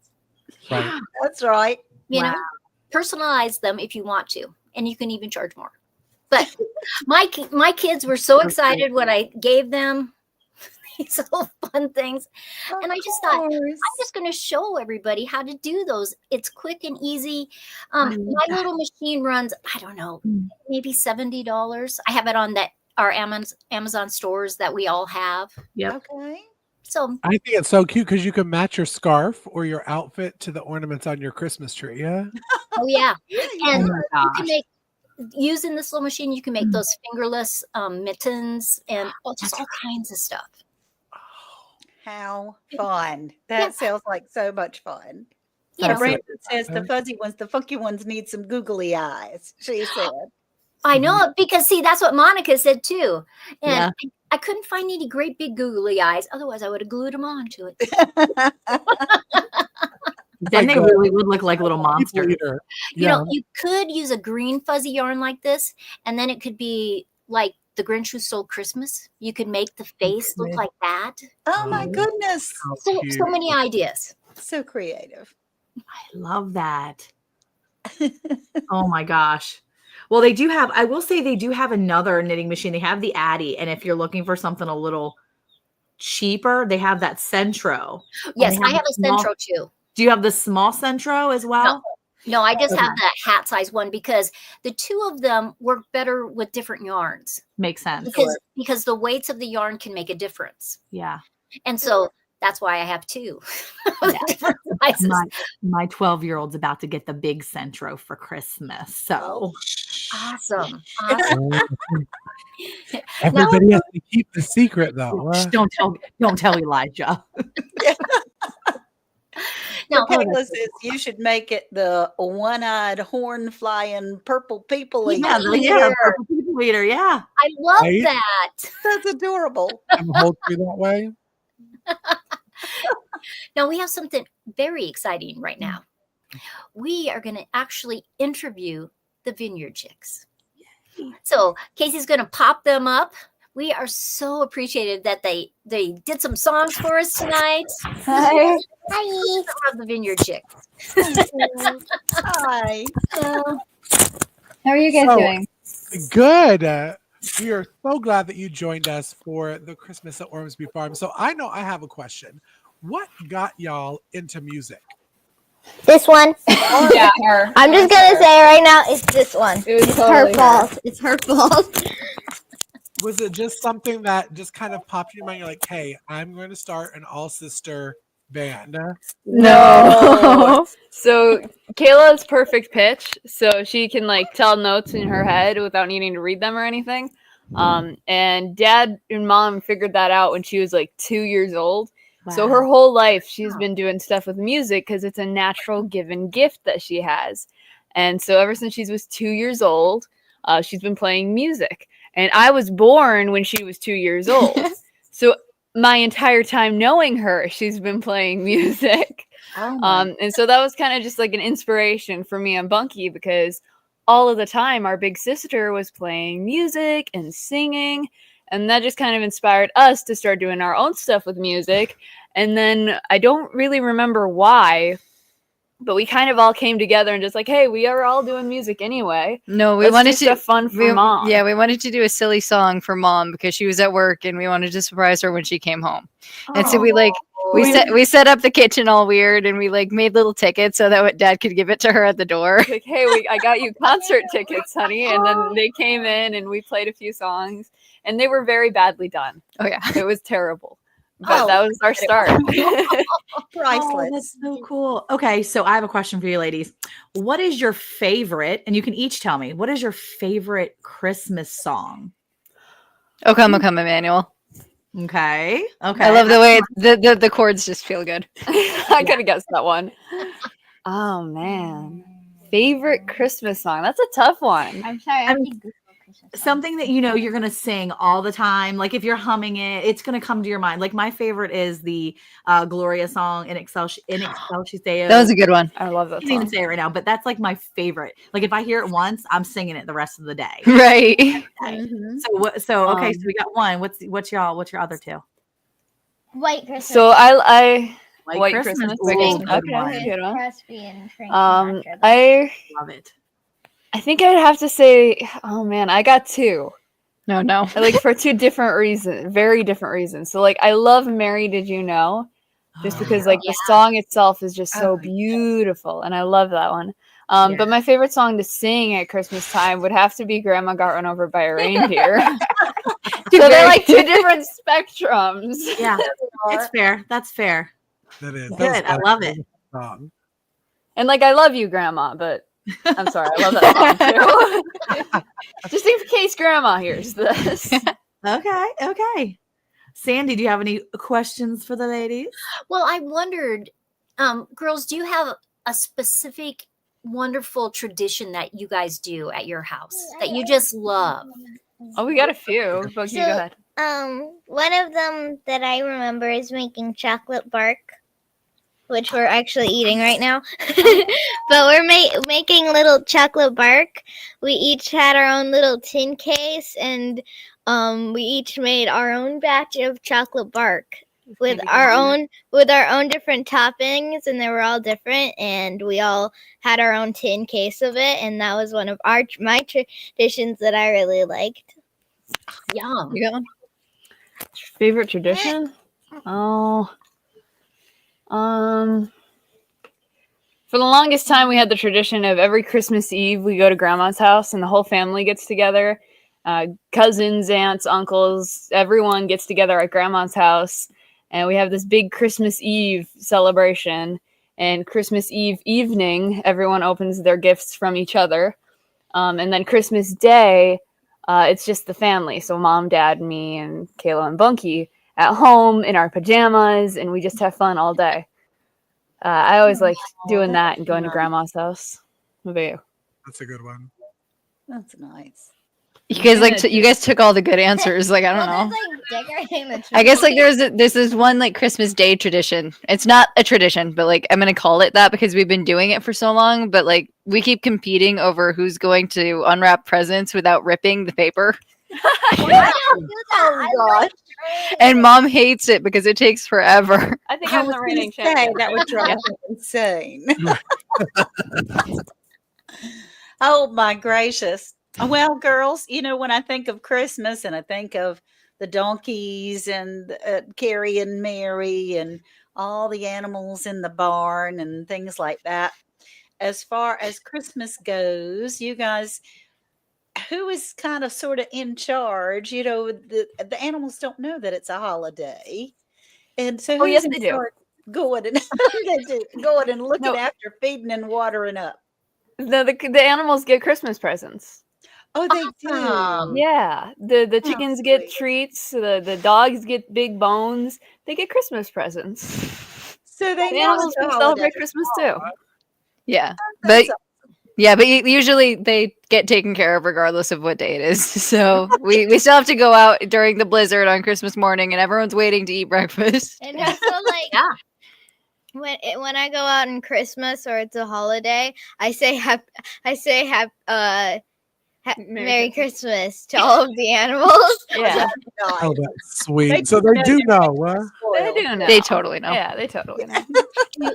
Right. That's right. You know, personalize them if you want to, and you can even charge more. But my kids were so excited when I gave them these little fun things, and I just thought, I'm just going to show everybody how to do those. It's quick and easy. My little machine runs, I don't know, maybe $70. I have it on our Amazon stores that we all have. Yep. Okay. So I think it's so cute because you can match your scarf or your outfit to the ornaments on your Christmas tree. Yeah. oh yeah, and Oh my you gosh. can make, using this little machine, you can make those fingerless mittens and just all kinds of stuff. How fun. That sounds like so much fun. You know, Brandon says the fuzzy ones, the funky ones need some googly eyes, she said. I know, because see, that's what Monica said too. And Yeah. I couldn't find any great big googly eyes. Otherwise, I would have glued them onto it. Then they really would look like little People monsters. eater. You know, you could use a green fuzzy yarn like this, and then it could be like the Grinch Who Stole Christmas. You could make the face look like that. Oh my goodness. So many ideas. So creative. I love that. Oh my gosh. Well, they do have, I will say they do have another knitting machine. They have the Addy. And if you're looking for something a little cheaper, they have that Centro. Yes, they I have have a a small- Centro too. Do you have the small Centro as well? No, I just have that hat size one because the two of them work better with different yarns. Makes sense. Because the weights of the yarn can make a difference. Yeah. And so that's why I have two. Different sizes. My 12-year-old's about to get the big Centro for Christmas. So Awesome. Everybody has to keep the secret though. Shh, don't tell Elijah. No, Kayla says you should make it the one-eyed, horn-flying, purple people eater. Purple people eater. Yeah. I love Right? that. That's adorable. And hold through that way. Now we have something very exciting right now. We are going to actually interview the Vineyard Chicks. So Casey's going to pop them up. We are so appreciative that they did some songs for us tonight. Hi. Hi. I love the Vineyard Chicks. Hi. How are you guys So- doing? Good. We are so glad that you joined us for the Christmas at Ormsby Farms. So I know I have a question. What got y'all into music? This one. Yeah, her. I'm just gonna say right now, it's this one. It was It's totally her fault. It's her fault. Was it just something that just kind of popped in your mind? You're like, hey, I'm going to start an all-sister band. No. So Kayla's perfect pitch, so she can like tell notes in her head without needing to read them or anything. And Dad and Mom figured that out when she was like 2 years old. So her whole life she's been doing stuff with music because it's a natural given gift that she has. And so ever since she was 2 years old, she's been playing music. And I was born when she was 2 years old. So my entire time knowing her, she's been playing music. And so that was kind of just like an inspiration for me and Bunky because all of the time our big sister was playing music and singing. And that just kind of inspired us to start doing our own stuff with music. And then I don't really remember why, but we kind of all came together and just like, hey, we are all doing music anyway. No, we Let's wanted do to stuff fun for Mom. Yeah, we wanted to do a silly song for Mom because she was at work and we wanted to surprise her when she came home. And so we set up the kitchen all weird and we like made little tickets so that Dad could give it to her at the door. Like, hey, I got you concert tickets, honey. And then they came in and we played a few songs and they were very badly done. Oh yeah. It was terrible. But that was our start. Priceless. That's so cool. Okay, so I have a question for you ladies. What is your favorite, and you can each tell me, what is your favorite Christmas song? Oh come, Emmanuel. Okay. I love the way the chords just feel good. I could have guessed that one. Oh man. Favorite Christmas song. That's a tough one. I'm sorry. I think Something that you know you're gonna sing all the time. Like if you're humming it, it's gonna come to your mind. Like my favorite is the Gloria song in Excelsis Deo. That was a good one. I love that I can't even song. say it right now, but that's like my favorite. Like if I hear it once, I'm singing it the rest of the day. Right. Mhm. So okay, so we got one. What's your other two? White Christmas. So I White Christmas. Christmas. White Ooh, Christmas. good one. Good one. Crosby and Frank Sinatra. I Love it. think I'd have to say, oh man, I got two. No. Like for two different reasons, very different reasons. So like I love Mary Did You Know? Just because like the song itself is just so beautiful and I love that one. But my favorite song to sing at Christmas time would have to be Grandma Got Run Over by a Reindeer. So they're like two different spectrums. Yeah, it's fair. That's fair. That is Good. I love it. Song. And like I love you, Grandma, but I'm sorry, I love that song too. Just in case Grandma hears this. Okay. Sandy, do you have any questions for the ladies? Well, I wondered, girls, do you have a specific wonderful tradition that you guys do at your house that you just love? Oh, we got a few. Boogie, go ahead. One of them that I remember is making chocolate bark, which we're actually eating right now. But we're making little chocolate bark. We each had our own little tin case, and we each made our own batch of chocolate bark with our own different toppings, and they were all different, and we all had our own tin case of it, and that was one of my traditions that I really liked. Yum. You got one? Favorite tradition? Oh. For the longest time, we had the tradition of every Christmas Eve, we go to Grandma's house and the whole family gets together. Cousins, aunts, uncles, everyone gets together at Grandma's house. And we have this big Christmas Eve celebration. And Christmas Eve evening, everyone opens their gifts from each other. And then Christmas Day, it's just the family. So Mom, Dad, me, and Kayla and Bunky at home in our pajamas. And we just have fun all day. I always like doing that and going to Grandma's house. What about you? That's a good one. That's nice. You guys you guys took all the good answers. Like I don't know. That's like decorating the tree. I guess like there's this one like Christmas Day tradition. It's not a tradition, but like I'm gonna call it that because we've been doing it for so long. But like we keep competing over who's going to unwrap presents without ripping the paper. Oh gosh. And Mom hates it because it takes forever. I think I I'm was the gonna reigning say, champion. that would drive me insane. Oh my gracious. Well, girls, you know, when I think of Christmas and I think of the donkeys and Carrie and Mary and all the animals in the barn and things like that, as far as Christmas goes, you guys, who is kind of sort of in charge? You know, the animals don't know that it's a holiday. And so who's yes, in they do. charge going and they do, going and looking No. after feeding and watering up? The animals get Christmas presents. Oh, they do. Yeah, the chickens get sweet. treats. The dogs get big bones. They get Christmas presents. So they The know animals it's a can holiday. celebrate Christmas too. Yeah. But That's yeah, but usually they get taken care of regardless of what day it is. So we still have to go out during the blizzard on Christmas morning, and everyone's waiting to eat breakfast. And also, like, when I go out on Christmas or it's a holiday, I say Merry Christmas to all of the animals. Yeah, Oh, that's sweet. So they do know, huh? they do know. They totally know. Yeah, they totally know.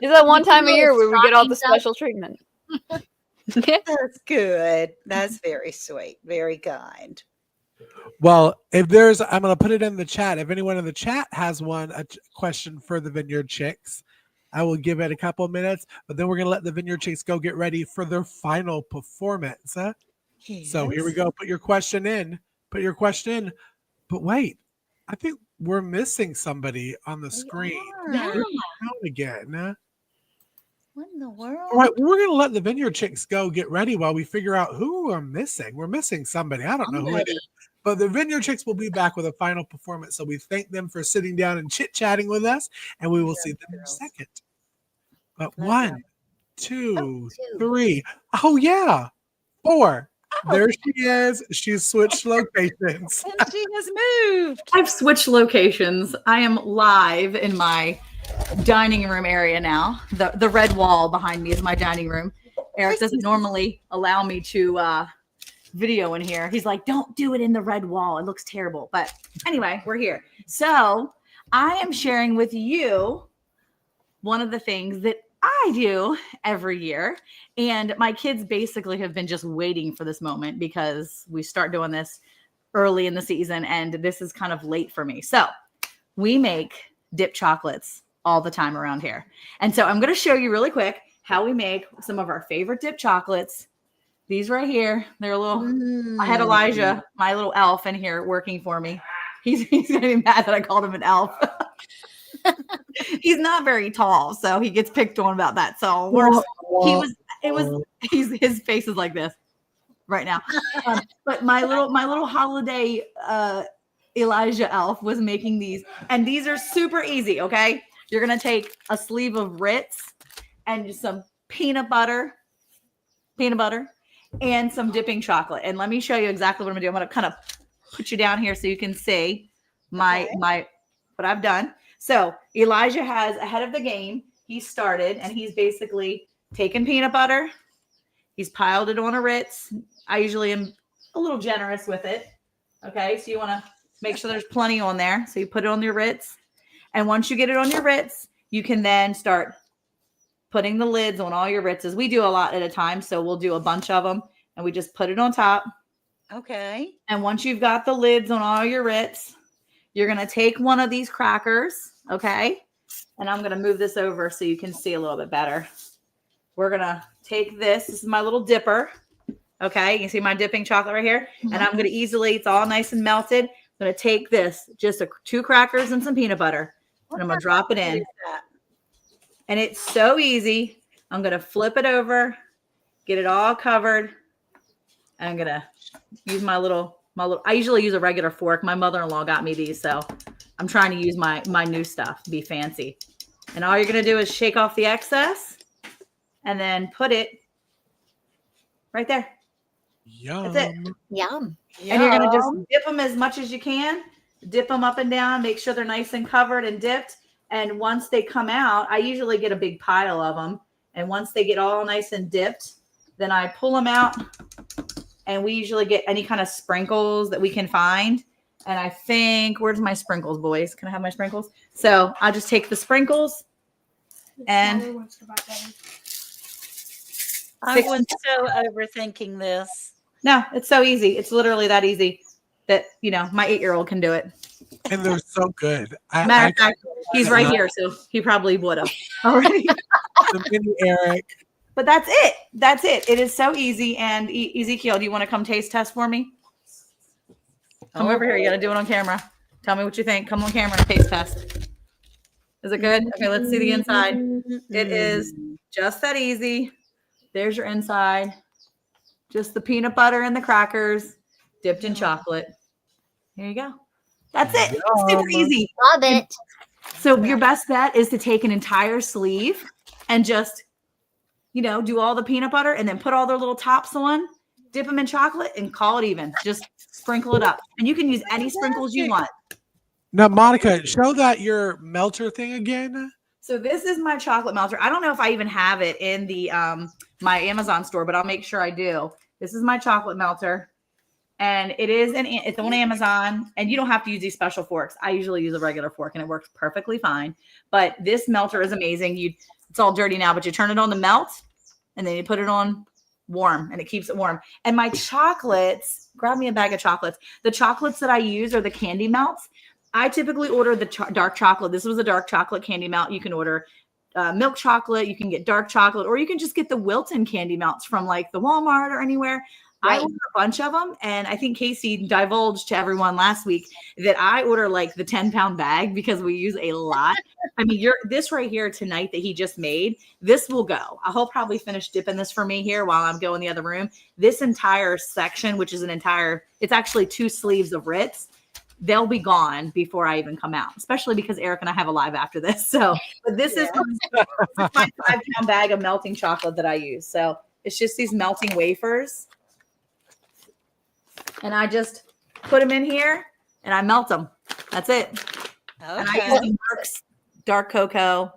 Is that one time a year where we get all the special treatment? That's good. That's very sweet. Very kind. Well, if there's, I'm going to put it in the chat. If anyone in the chat has a question for the Vineyard Chicks, I will give it a couple of minutes, but then we're going to let the Vineyard Chicks go get ready for their final performance. Huh? So here we go. Put your question in. Put your question in. But wait, I think we're missing somebody on the screen. Yeah. Out again. Huh? What in the world? All right, we're going to let the Vineyard Chicks go get ready while we figure out who we're missing. We're missing somebody. I don't know who it is. But the Vineyard Chicks will be back with a final performance. So we thank them for sitting down and chit-chatting with us, and we will see them in a second. But 1, 2, 3. Oh, yeah. 4. There she is. She's switched locations. And she has moved. I've switched locations. I am live in my dining room area now. The red wall behind me is my dining room. Eric doesn't normally allow me to video in here. He's like, don't do it in the red wall. It looks terrible. But anyway, we're here. So I am sharing with you one of the things that I do every year. And my kids basically have been just waiting for this moment because we start doing this early in the season and this is kind of late for me. So we make dip chocolates all the time around here. And so I'm going to show you really quick how we make some of our favorite dip chocolates. These right here, they're a little, I had Elijah, my little elf in here working for me. He's going to be mad that I called him an elf. He's not very tall, so he gets picked on about that. So his face is like this right now. But my little holiday Elijah elf was making these, and these are super easy. Okay, you're gonna take a sleeve of Ritz and just some peanut butter, and some dipping chocolate. And let me show you exactly what I'm gonna do. I'm gonna kind of put you down here so you can see my what I've done. So Elijah has ahead of the game. He started and he's basically taken peanut butter. He's piled it on a Ritz. I usually am a little generous with it. Okay, so you want to make sure there's plenty on there. So you put it on your Ritz. And once you get it on your Ritz, you can then start putting the lids on all your Ritzes. We do a lot at a time, so we'll do a bunch of them. And we just put it on top. Okay. And once you've got the lids on all your Ritz, you're going to take one of these crackers, okay? And I'm going to move this over so you can see a little bit better. We're going to take this. This is my little dipper, okay? You can see my dipping chocolate right here. And I'm going to it's all nice and melted. I'm going to take this, just 2 crackers and some peanut butter. And I'm going to drop it in. And it's so easy. I'm going to flip it over, get it all covered. And I'm going to use my little, I usually use a regular fork. My mother-in-law got me these, so I'm trying to use my new stuff, be fancy. And all you're going to do is shake off the excess and then put it right there. Yum. That's it. Yum. And you're going to just dip them as much as you can. Dip them up and down. Make sure they're nice and covered and dipped. And once they come out, I usually get a big pile of them. And once they get all nice and dipped, then I pull them out. And we usually get any kind of sprinkles that we can find. And I think, where's my sprinkles, boys? Can I have my sprinkles? So I just take the sprinkles and I was so overthinking this. no, it's so easy. It's literally that easy that, my 8-year-old can do it. And they're so good. Matter of fact, he's right here, so he probably would have already. The mini Eric. But that's it. That's it. It is so easy. And Ezekiel, do you want to come taste test for me? Come over here. You got to do it on camera. Tell me what you think. Come on camera and taste test. Is it good? Okay, let's see the inside. It is just that easy. There's your inside. Just the peanut butter and the crackers dipped in chocolate. Here you go. That's it. Super easy. Love it. So your best bet is to take an entire sleeve and just, do all the peanut butter and then put all their little tops on, dip them in chocolate and call it even. Just sprinkle it up. And you can use any sprinkles you want. Now, Monica, show that your melter thing again. So this is my chocolate melter. I don't know if I even have it in the my Amazon store, but I'll make sure I do. This is my chocolate melter. and it's on Amazon, and you don't have to use these special forks. I usually use a regular fork and it works perfectly fine. But this melter is amazing. It's all dirty now, but you turn it on to melt and then you put it on warm and it keeps it warm. And my chocolates, grab me a bag of chocolates. The chocolates that I use are the candy melts. I typically order the dark chocolate. This was a dark chocolate candy melt. You can order milk chocolate, you can get dark chocolate, or you can just get the Wilton candy melts from like the Walmart or anywhere. Right. I order a bunch of them, and I think Casey divulged to everyone last week that I order like the 10-pound bag because we use a lot. I mean, this right here tonight that he just made, this will go. He'll probably finish dipping this for me here while I'm going in the other room. This entire section, which is it's actually 2 sleeves of Ritz. They'll be gone before I even come out, especially because Eric and I have a live after this. So, but this is my 5-pound bag of melting chocolate that I use. So it's just these melting wafers. And I just put them in here and I melt them. That's it. Okay. And I use dark cocoa,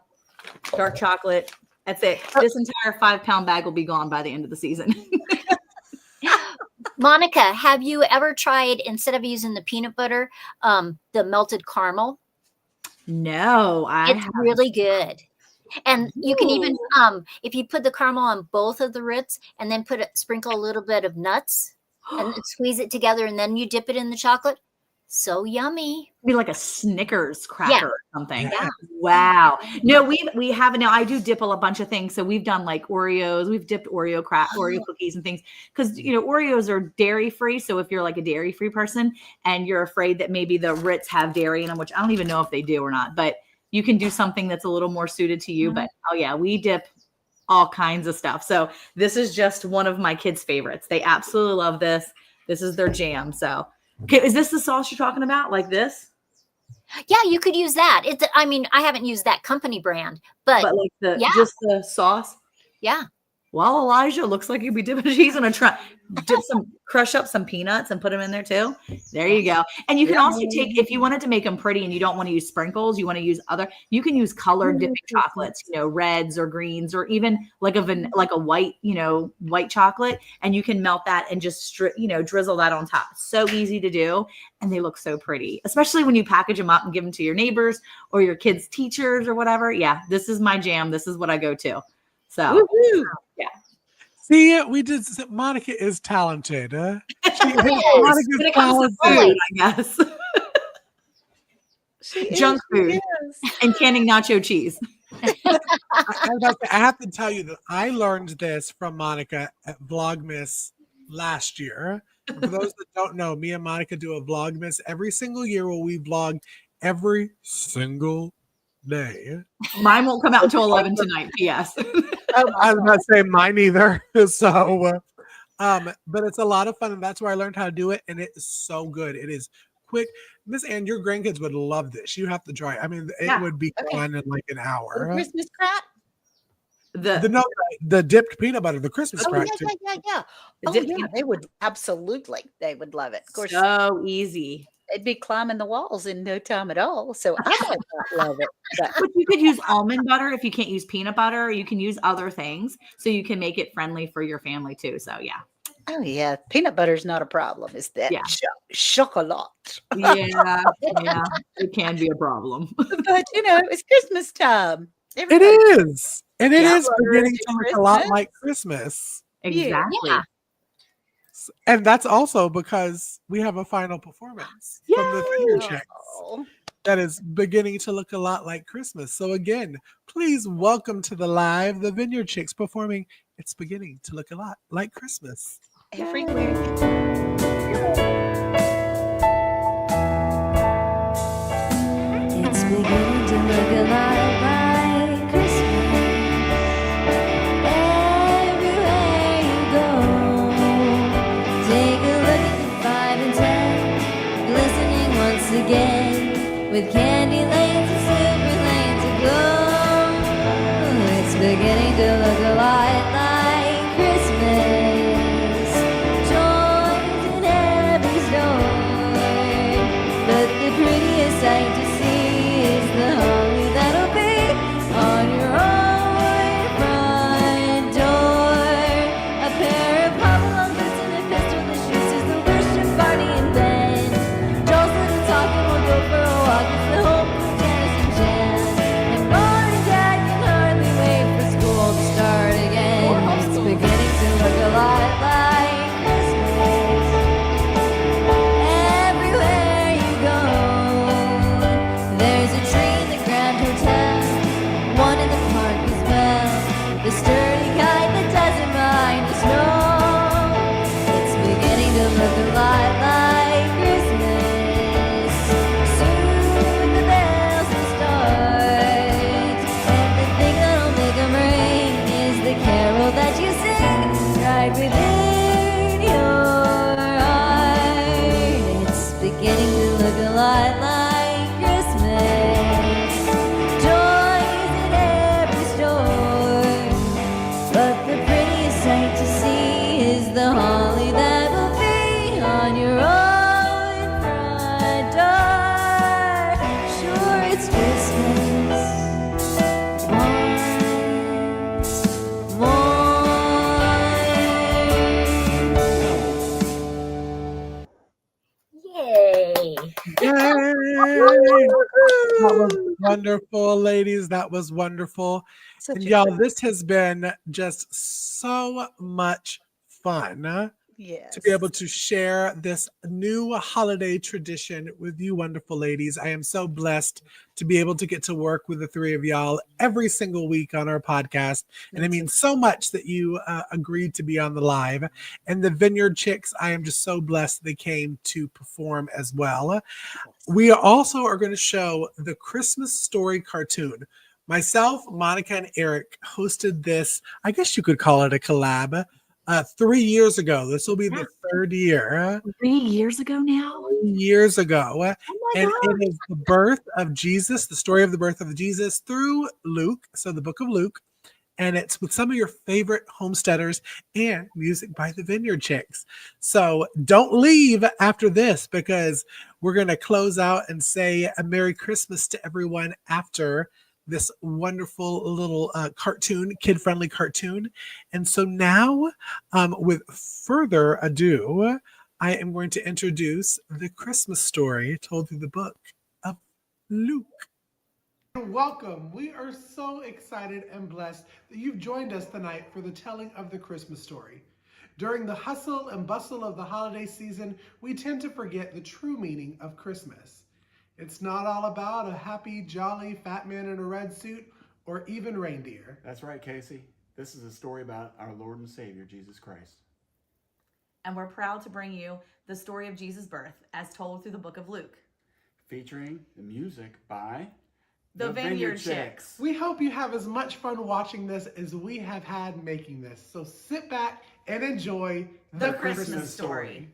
dark chocolate. That's it. This entire 5-pound bag will be gone by the end of the season. Monica, have you ever tried, instead of using the peanut butter, the melted caramel? No, it's really good. And you can even, if you put the caramel on both of the Ritz and then sprinkle a little bit of nuts and squeeze it together, and then you dip it in the chocolate. So yummy. Be like a Snickers cracker or something. Yeah. Wow. No, we have now. I do dip a bunch of things. So we've done like Oreos. We've dipped Oreo cookies and things because Oreos are dairy free. So if you're like a dairy free person and you're afraid that maybe the Ritz have dairy in them, which I don't even know if they do or not, but you can do something that's a little more suited to you. But we dip all kinds of stuff. So this is just one of my kids' favorites. They absolutely love this. This is their jam. So. Okay, is this the sauce you're talking about? Like this? Yeah, you could use that. I haven't used that company brand, but like just the sauce. Yeah. Well, Elijah, looks like you'd be dipping cheese in crush up some peanuts and put them in there too. There you go. And you can also take, if you wanted to make them pretty and you don't want to use sprinkles, you want to use you can use colored dipping chocolates, reds or greens, or even like a white, white chocolate. And you can melt that and just drizzle that on top. So easy to do. And they look so pretty, especially when you package them up and give them to your neighbors or your kids' teachers or whatever. Yeah, this is my jam. This is what I go to. So, yeah. See, Monica is talented. Monica's talented, I guess. Junk food and canning nacho cheese. I have to tell you that I learned this from Monica at Vlogmas last year. For those that don't know, me and Monica do a Vlogmas every single year where we vlog every single day. Mine won't come out until 11 tonight. P.S. I was not saying mine either. So, but it's a lot of fun, and that's where I learned how to do it, and it is so good. It is quick. Miss Ann, your grandkids would love this. You have to try it. I mean, it would be gone in like an hour. Christmas crap? The dipped peanut butter, the Christmas crap. Yeah. They would love it. Of course, so easy. They'd be climbing the walls in no time at all. So I might not love it. But you could use almond butter if you can't use peanut butter. You can use other things so you can make it friendly for your family too. So yeah. Oh yeah, peanut butter is not a problem. Is that chocolate? Yeah, it can be a problem. But it's Christmas time. It is, and it is beginning to look a lot like Christmas. Exactly. Yeah. And that's also because we have a final performance from the Vineyard Chicks that is beginning to look a lot like Christmas. So again, please welcome to the live, the Vineyard Chicks performing It's Beginning to Look a Lot Like Christmas. Everywhere. It's beginning to look a lot like Christmas. Everywhere you go, take a look at the 5 and 10, glistening once again, with candy lanes and silver lanes aglow. It's beginning to look a lot like Christmas. Joys in every store, but the prettiest sight to see is the holly that'll be on your own front door. A pair of hop-along boots and a pistol that shoots is the worship it's Christmas once more. Yay! Yay! That was wonderful, ladies. That was wonderful. Such And a y'all, treat. this has been just so much fun Yes. to be able to share this new holiday tradition with you wonderful ladies. I am so blessed to be able to get to work with the three of y'all every single week on our podcast. And it means so much that you agreed to be on the live. And the Vineyard Chicks, I am just so blessed they came to perform as well. We also are going to show the Christmas Story cartoon. Myself, Monica, and Eric hosted this. I guess you could call it a collab. 3 years ago. This will be the third year. 3 years ago now? 3 years ago. Oh my And God. it is the birth of Jesus, the story of the birth of Jesus through Luke. So the book of Luke. And it's with some of your favorite homesteaders and music by the Vineyard Chicks. So don't leave after this because we're going to close out and say a Merry Christmas to everyone after this wonderful little cartoon, kid-friendly cartoon. And so now, with further ado, I am going to introduce the Christmas story told through the book of Luke. Welcome. We are so excited and blessed that you've joined us tonight for the telling of the Christmas story. During the hustle and bustle of the holiday season, we tend to forget the true meaning of Christmas. It's not all about a happy, jolly, fat man in a red suit or even reindeer. That's right, Casey. This is a story about our Lord and Savior, Jesus Christ. And we're proud to bring you the story of Jesus' birth as told through the book of Luke. Featuring the music by The Vineyard Chicks. We hope you have as much fun watching this as we have had making this. So sit back and enjoy The Christmas story.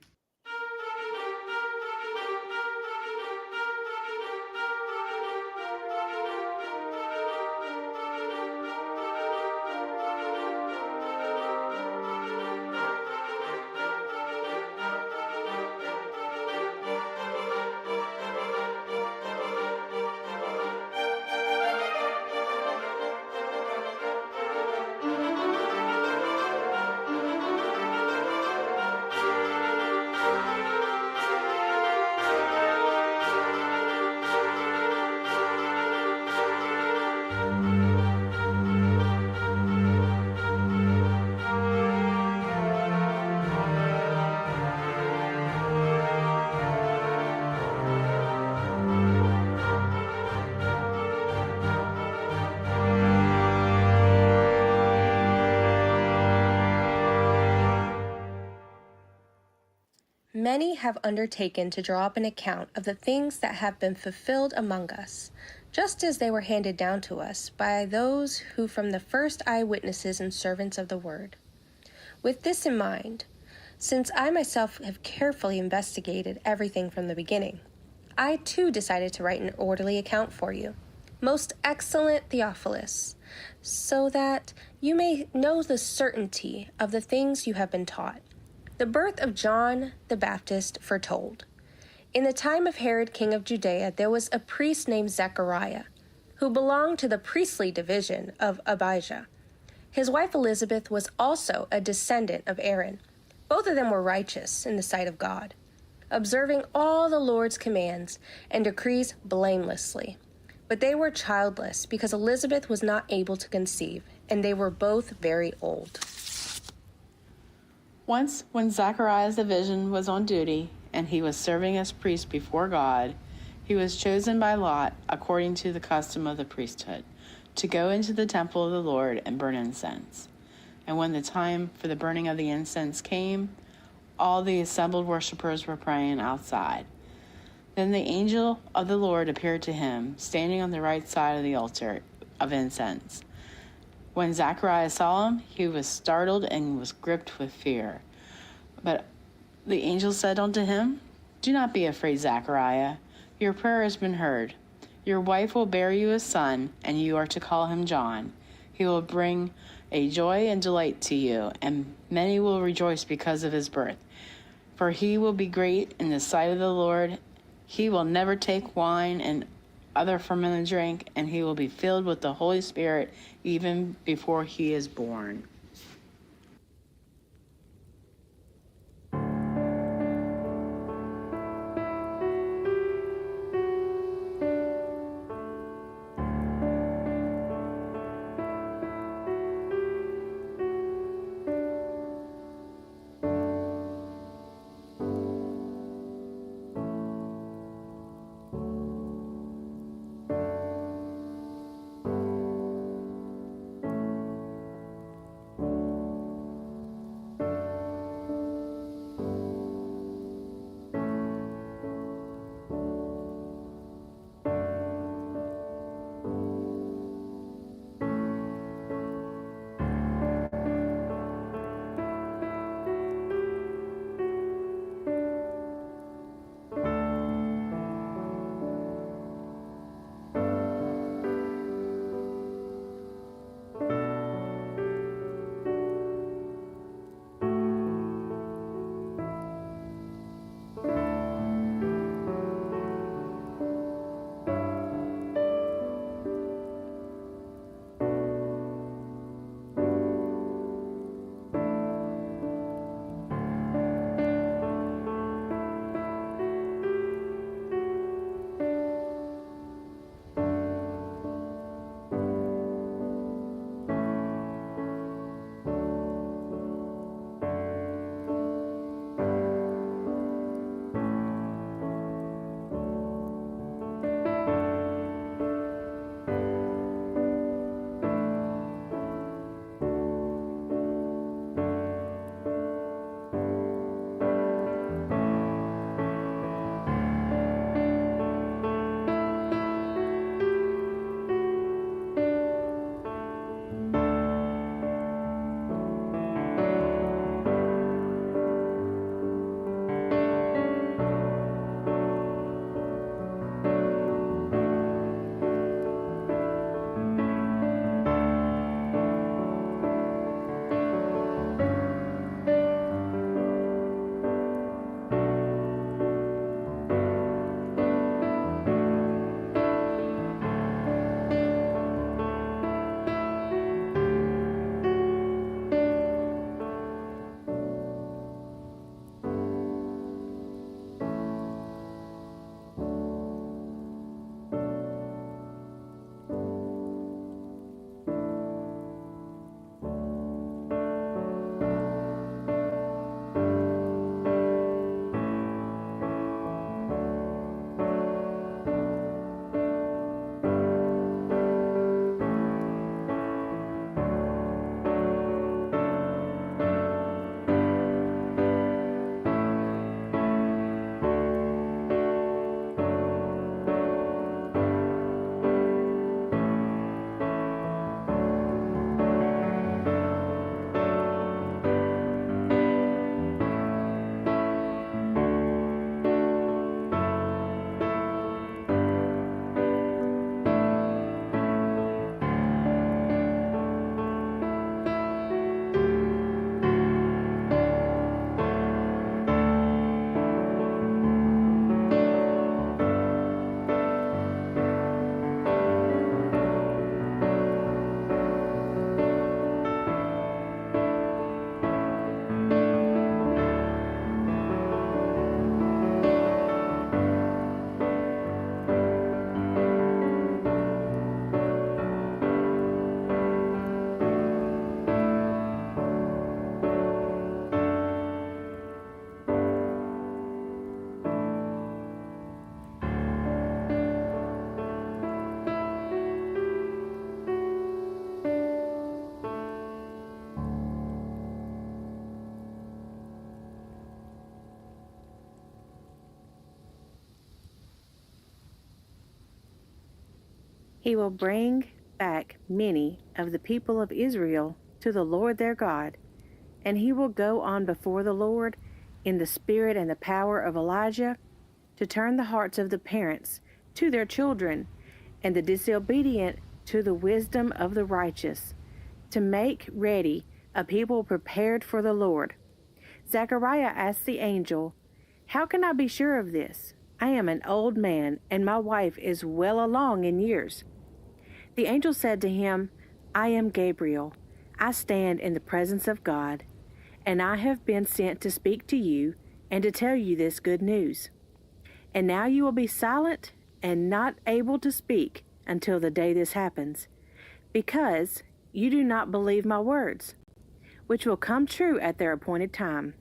Many have undertaken to draw up an account of the things that have been fulfilled among us, just as they were handed down to us by those who from the first eyewitnesses and servants of the word. With this in mind, since I myself have carefully investigated everything from the beginning, I too decided to write an orderly account for you, most excellent Theophilus, so that you may know the certainty of the things you have been taught. The birth of John the Baptist foretold. In the time of Herod, king of Judea, there was a priest named Zechariah, who belonged to the priestly division of Abijah. His wife Elizabeth was also a descendant of Aaron. Both of them were righteous in the sight of God, observing all the Lord's commands and decrees blamelessly. But they were childless because Elizabeth was not able to conceive, and they were both very old. Once, when Zachariah's division was on duty, and he was serving as priest before God, he was chosen by lot, according to the custom of the priesthood, to go into the temple of the Lord and burn incense. And when the time for the burning of the incense came, all the assembled worshipers were praying outside. Then the angel of the Lord appeared to him, standing on the right side of the altar of incense. When Zachariah saw him, he was startled and was gripped with fear. But the angel said unto him, Do not be afraid, Zachariah. Your prayer has been heard. Your wife will bear you a son, and you are to call him John. He will bring a joy and delight to you, and many will rejoice because of his birth. For he will be great in the sight of the Lord. He will never take wine other fermented drink, and he will be filled with the Holy Spirit even before he is born. He will bring back many of the people of Israel to the Lord their God, and he will go on before the Lord in the spirit and the power of Elijah to turn the hearts of the parents to their children and the disobedient to the wisdom of the righteous, to make ready a people prepared for the Lord. Zechariah asked the angel, "How can I be sure of this? I am an old man, and my wife is well along in years. The angel said to him, I am Gabriel. I stand in the presence of God, and I have been sent to speak to you and to tell you this good news. And now you will be silent and not able to speak until the day this happens, because you do not believe my words, which will come true at their appointed time.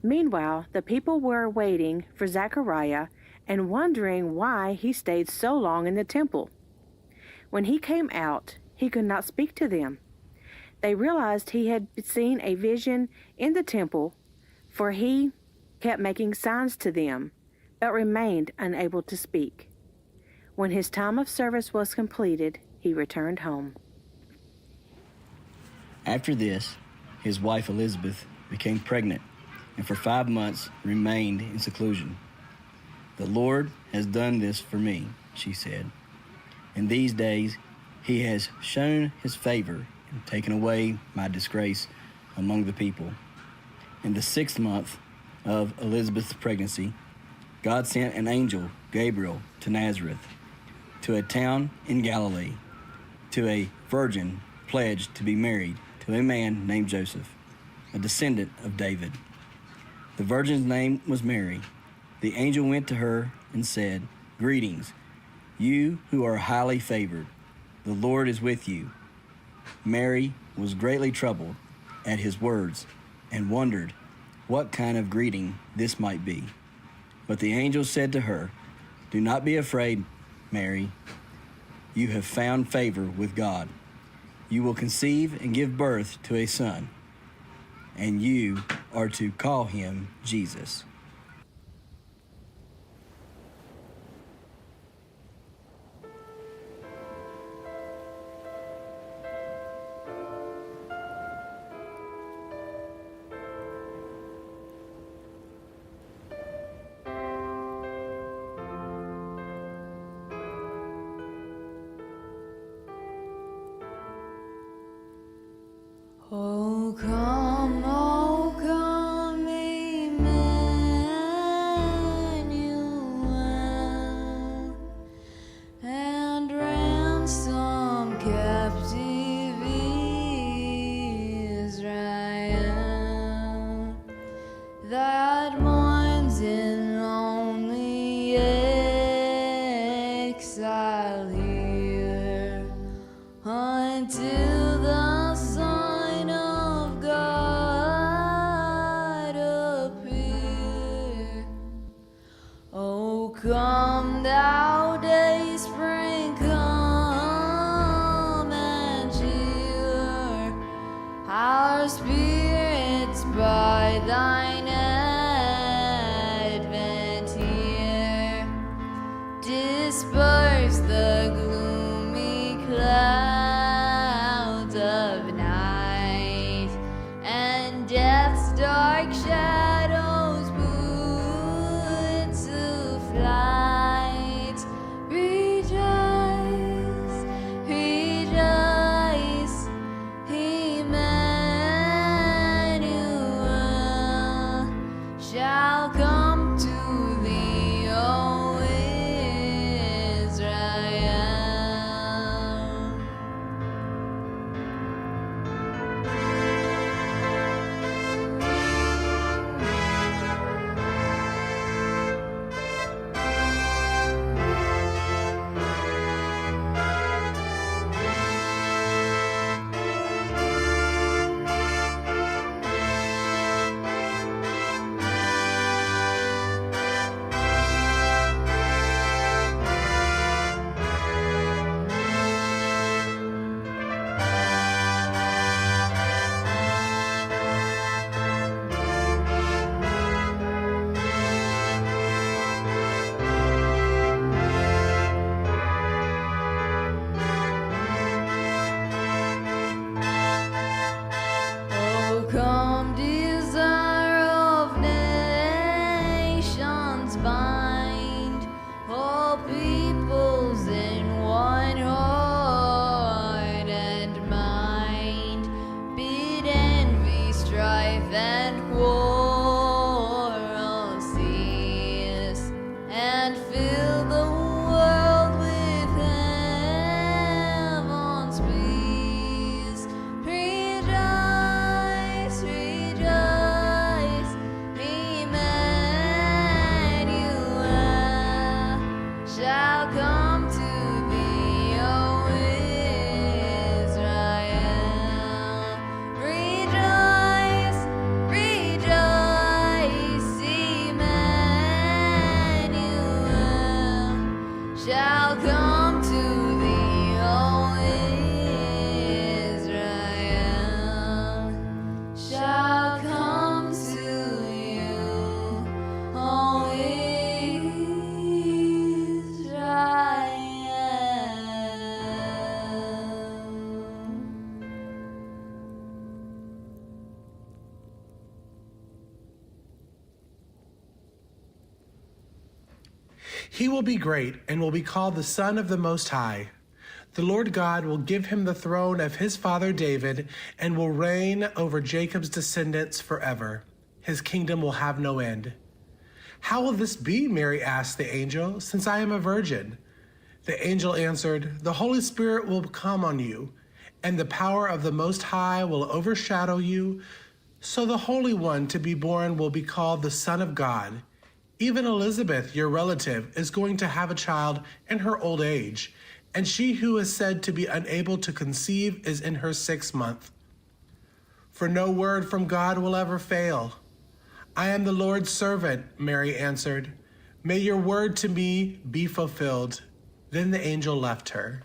Meanwhile, the people were waiting for Zechariah and wondering why he stayed so long in the temple. When he came out, he could not speak to them. They realized he had seen a vision in the temple, for he kept making signs to them, but remained unable to speak. When his time of service was completed, he returned home. After this, his wife Elizabeth became pregnant, and for 5 months remained in seclusion. The Lord has done this for me, she said. In these days he has shown his favor and taken away my disgrace among the people. In the 6th month of Elizabeth's pregnancy, God sent an angel, Gabriel, to Nazareth, to a town in Galilee, to a virgin pledged to be married to a man named Joseph, a descendant of David. The virgin's name was Mary. The angel went to her and said, Greetings, you who are highly favored. The Lord is with you. Mary was greatly troubled at his words and wondered what kind of greeting this might be. But the angel said to her, Do not be afraid, Mary. You have found favor with God. You will conceive and give birth to a son, and you are to call him Jesus. Oh, come, Emmanuel, and ransom captive Israel, that mourns in lonely exile here, until the Son of God He will be great and will be called the Son of the Most High. The Lord God will give him the throne of his father David and will reign over Jacob's descendants forever. His kingdom will have no end. How will this be, Mary asked the angel, since I am a virgin? The angel answered, The Holy Spirit will come on you, and the power of the Most High will overshadow you. So the Holy One to be born will be called the Son of God. Even Elizabeth, your relative, is going to have a child in her old age, and she who is said to be unable to conceive is in her 6th month. For no word from God will ever fail. I am the Lord's servant, Mary answered. May your word to me be fulfilled. Then the angel left her.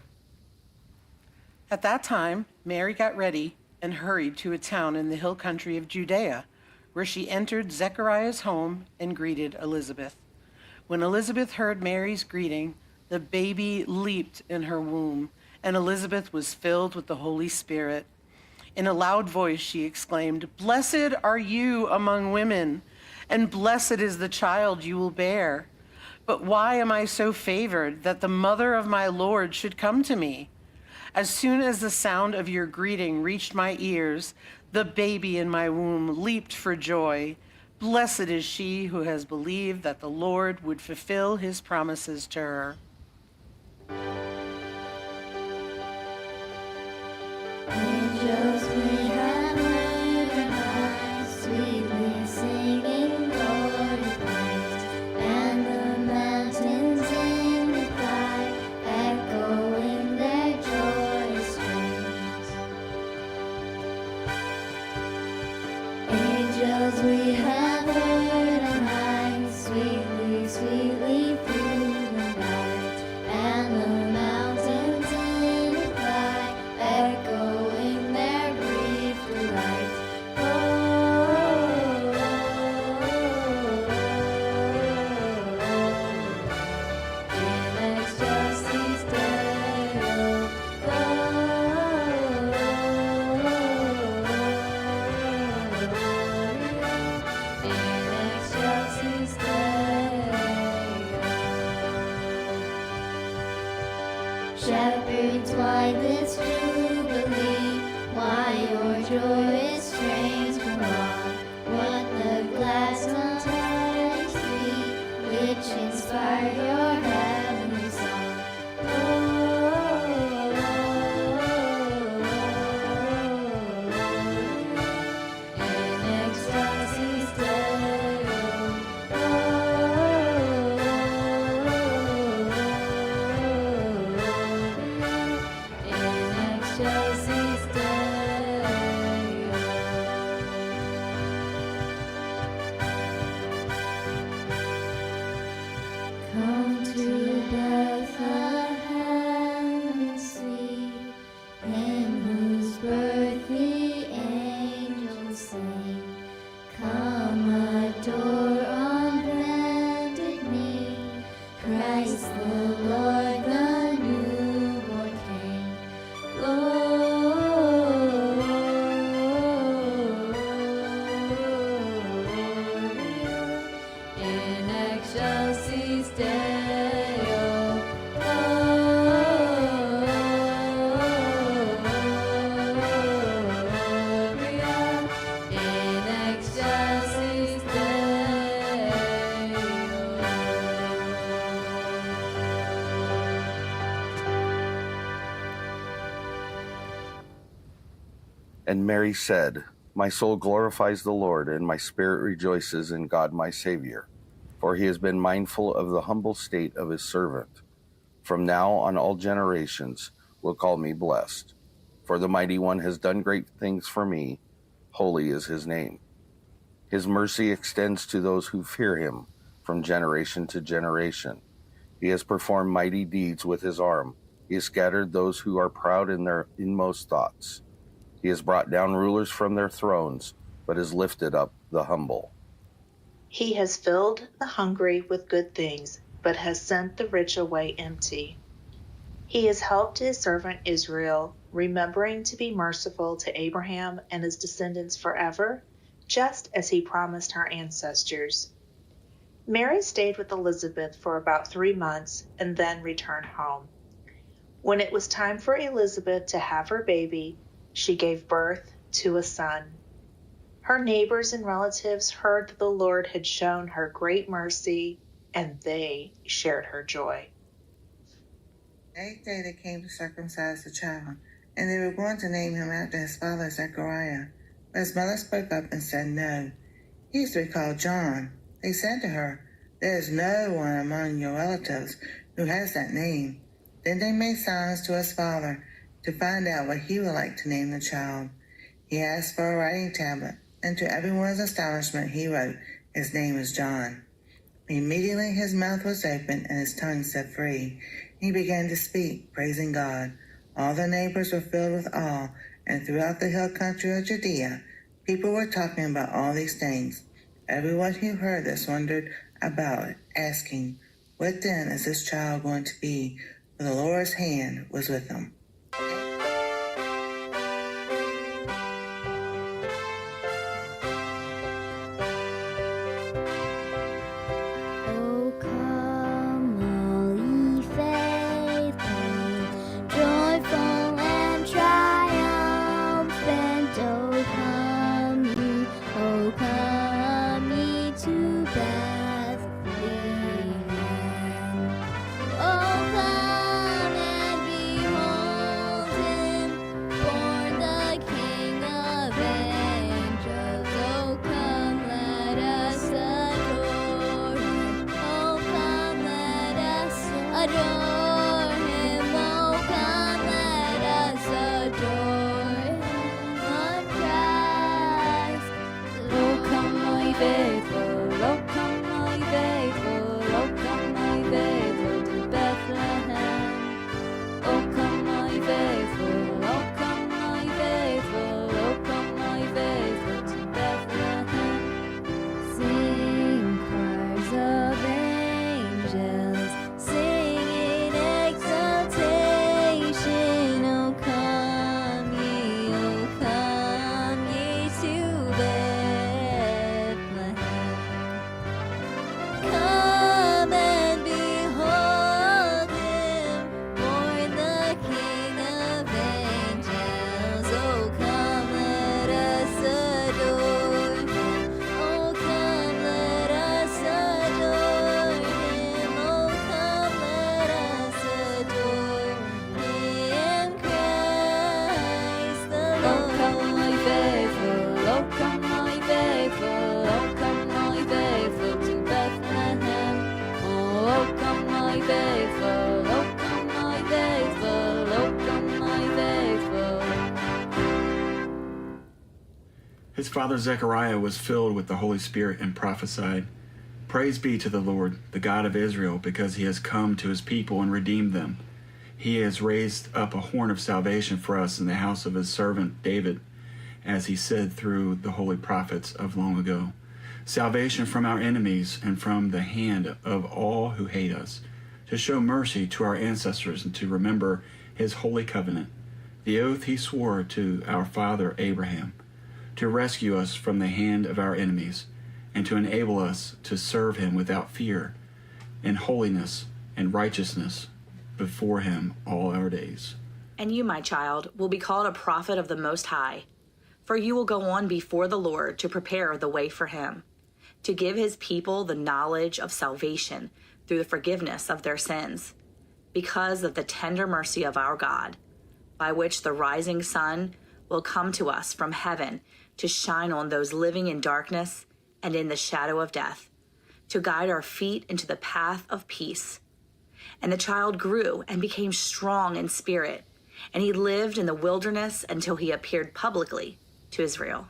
At that time, Mary got ready and hurried to a town in the hill country of Judea, where she entered Zechariah's home and greeted Elizabeth. When Elizabeth heard Mary's greeting, the baby leaped in her womb, and Elizabeth was filled with the Holy Spirit. In a loud voice, she exclaimed, Blessed are you among women, and blessed is the child you will bear. But why am I so favored that the mother of my Lord should come to me? As soon as the sound of your greeting reached my ears, the baby in my womb leaped for joy. Blessed is she who has believed that the Lord would fulfill his promises to her. Angels we have heard and heard, sweetly singing glory praise, and the mountains in the sky, echoing their joyous strains. Angels we have heard and heard, sweetly, sweetly through the night, and the mountains in the sky, echoing their brief delight. In excelsis Deo, in excelsis Deo. Shepherds, why this jubilee? Why your joyous strains prolong? What the glad songs we, which inspire your heavenly song? In excelsis Deo. In excelsis Come to Bethlehem and see him whose birth the angels sing. Come adore on bended knee Christ the Lord, the newborn King. Gloria in excelsis Deo. Gloria in excelsis And Mary said, My soul glorifies the Lord, and my spirit rejoices in God my Savior, for he has been mindful of the humble state of his servant. From now on all generations will call me blessed. For the Mighty One has done great things for me. Holy is his name. His mercy extends to those who fear him from generation to generation. He has performed mighty deeds with his arm. He has scattered those who are proud in their inmost thoughts. He has brought down rulers from their thrones, but has lifted up the humble. He has filled the hungry with good things, but has sent the rich away empty. He has helped his servant Israel, remembering to be merciful to Abraham and his descendants forever, just as he promised our ancestors. Mary stayed with Elizabeth for about 3 months and then returned home. When it was time for Elizabeth to have her baby, she gave birth to a son. Her neighbors and relatives heard that the Lord had shown her great mercy, and they shared her joy. The 8th day they came to circumcise the child, and they were going to name him after his father Zechariah. But his mother spoke up and said, "No, he is to be called John." They said to her, "There is no one among your relatives who has that name." Then they made signs to his father to find out what he would like to name the child. He asked for a writing tablet, and to everyone's astonishment he wrote, "His name is John." Immediately his mouth was opened and his tongue set free. He began to speak, praising God. All the neighbors were filled with awe, and throughout the hill country of Judea, people were talking about all these things. Everyone who heard this wondered about it, asking, "What then is this child going to be?" For the Lord's hand was with him. Oh, come, all ye faithful, joyful and triumphant. Oh, come ye to Bethlehem. Oh, come and behold him, born the King of angels. Oh, come, let us adore him. Oh, come, let us adore him. Oh, come, let us adore him. On Christ. Oh, come, my faithful. Oh, come, my faithful. Oh, come, my faithful to Bethlehem. Oh, come, my faithful. Oh, come, my faithful. Oh, come, my faithful to Bethlehem. Sing choirs of angels, sing in exaltation. Oh, come ye to Bethlehem. Come and behold him, born the King of angels. Oh, come, let us adore him. Oh, come, let us adore him. Oh, come, let us adore him, Christ the Lord. Oh, come, my faithful. Oh, come, my faithful. Oh, come, my faithful to Bethlehem. Oh, come, my faithful. Oh, come, my faithful. Oh, come, my faithful. His father Zechariah was filled with the Holy Spirit and prophesied, "Praise be to the Lord, the God of Israel, because he has come to his people and redeemed them. He has raised up a horn of salvation for us in the house of his servant David, as he said through the holy prophets of long ago. Salvation from our enemies and from the hand of all who hate us, to show mercy to our ancestors and to remember his holy covenant, the oath he swore to our father Abraham, to rescue us from the hand of our enemies, and to enable us to serve him without fear, in holiness and righteousness before him all our days." And you, my child, will be called a prophet of the Most High, for you will go on before the Lord to prepare the way for him, to give his people the knowledge of salvation through the forgiveness of their sins, because of the tender mercy of our God, by which the rising sun will come to us from heaven to shine on those living in darkness and in the shadow of death, to guide our feet into the path of peace. And the child grew and became strong in spirit, and he lived in the wilderness until he appeared publicly to Israel.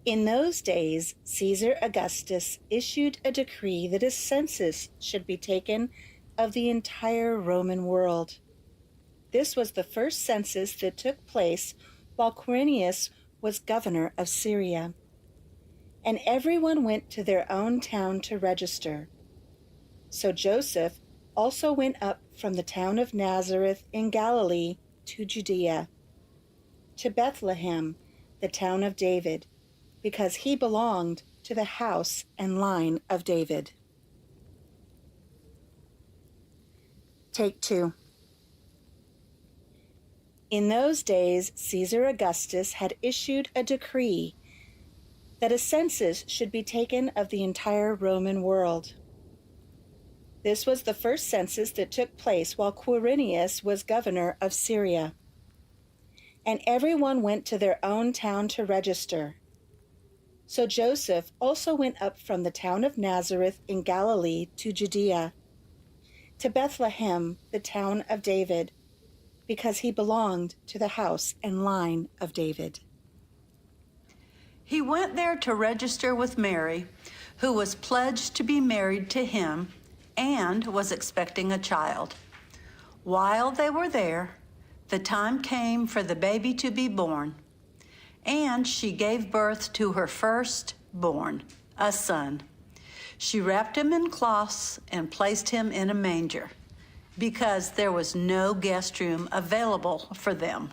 In those days, Caesar Augustus issued a decree that a census should be taken of the entire Roman world. This was the first census that took place while Quirinius was governor of Syria. And everyone went to their own town to register. So Joseph also went up from the town of Nazareth in Galilee to Judea, to Bethlehem, the town of David, because he belonged to the house and line of David. Take 2. In those days, Caesar Augustus had issued a decree that a census should be taken of the entire Roman world. This was the first census that took place while Quirinius was governor of Syria. And everyone went to their own town to register. So Joseph also went up from the town of Nazareth in Galilee to Judea, to Bethlehem, the town of David, because he belonged to the house and line of David. He went there to register with Mary, who was pledged to be married to him and was expecting a child. While they were there, the time came for the baby to be born, and she gave birth to her firstborn, a son. She wrapped him in cloths and placed him in a manger, because there was no guest room available for them.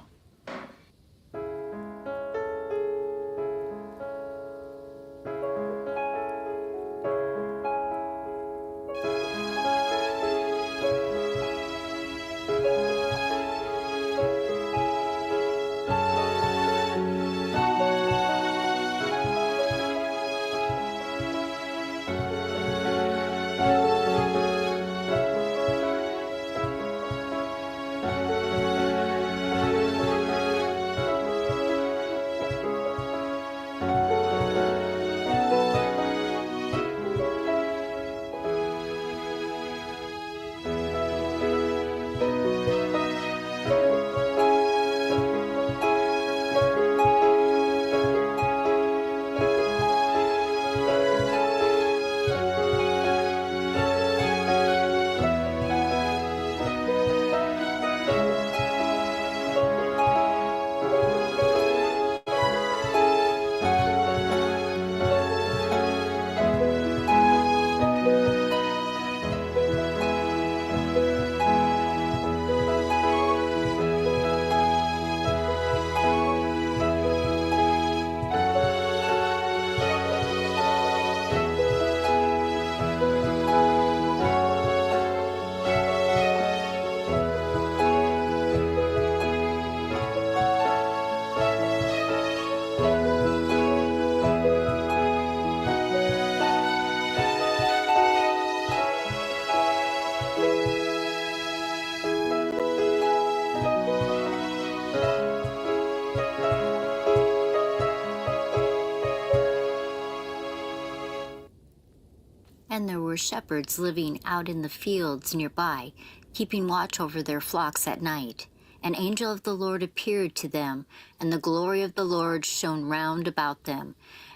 And there were shepherds living out in the fields nearby, keeping watch over their flocks at night. An angel of the Lord appeared to them, and the glory of the Lord shone round about them,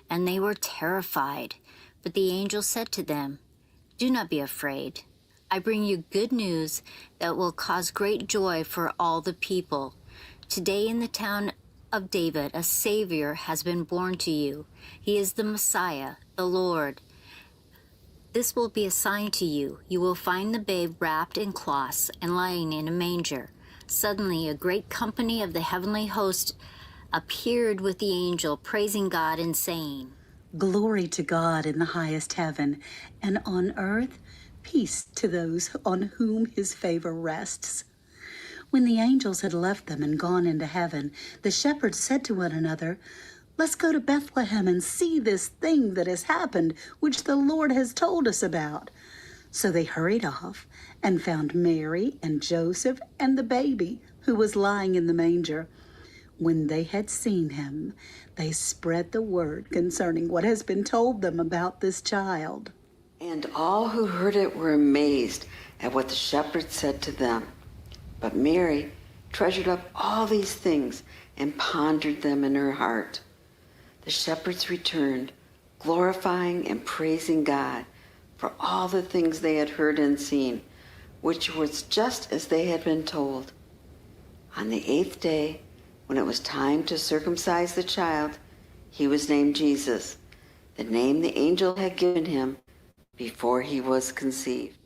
and they were terrified. But the angel said to them, "Do not be afraid. I bring you good news that will cause great joy for all the people. Today in the town of David, a Savior has been born to you. He is the Messiah, the Lord. This will be a sign to you. You will find the babe wrapped in cloths and lying in a manger." Suddenly, a great company of the heavenly host appeared with the angel, praising God and saying, "Glory to God in the highest heaven, and on earth peace to those on whom his favor rests." When the angels had left them and gone into heaven, the shepherds said to one another, "Let's go to Bethlehem and see this thing that has happened, which the Lord has told us about." So they hurried off and found Mary and Joseph and the baby who was lying in the manger. When they had seen him, they spread the word concerning what has been told them about this child. And all who heard it were amazed at what the shepherds said to them. But Mary treasured up all these things and pondered them in her heart. the shepherds returned, glorifying and praising God for all the things they had heard and seen, which was just as they had been told. On the 8th day, when it was time to circumcise the child, he was named Jesus, the name the angel had given him before he was conceived.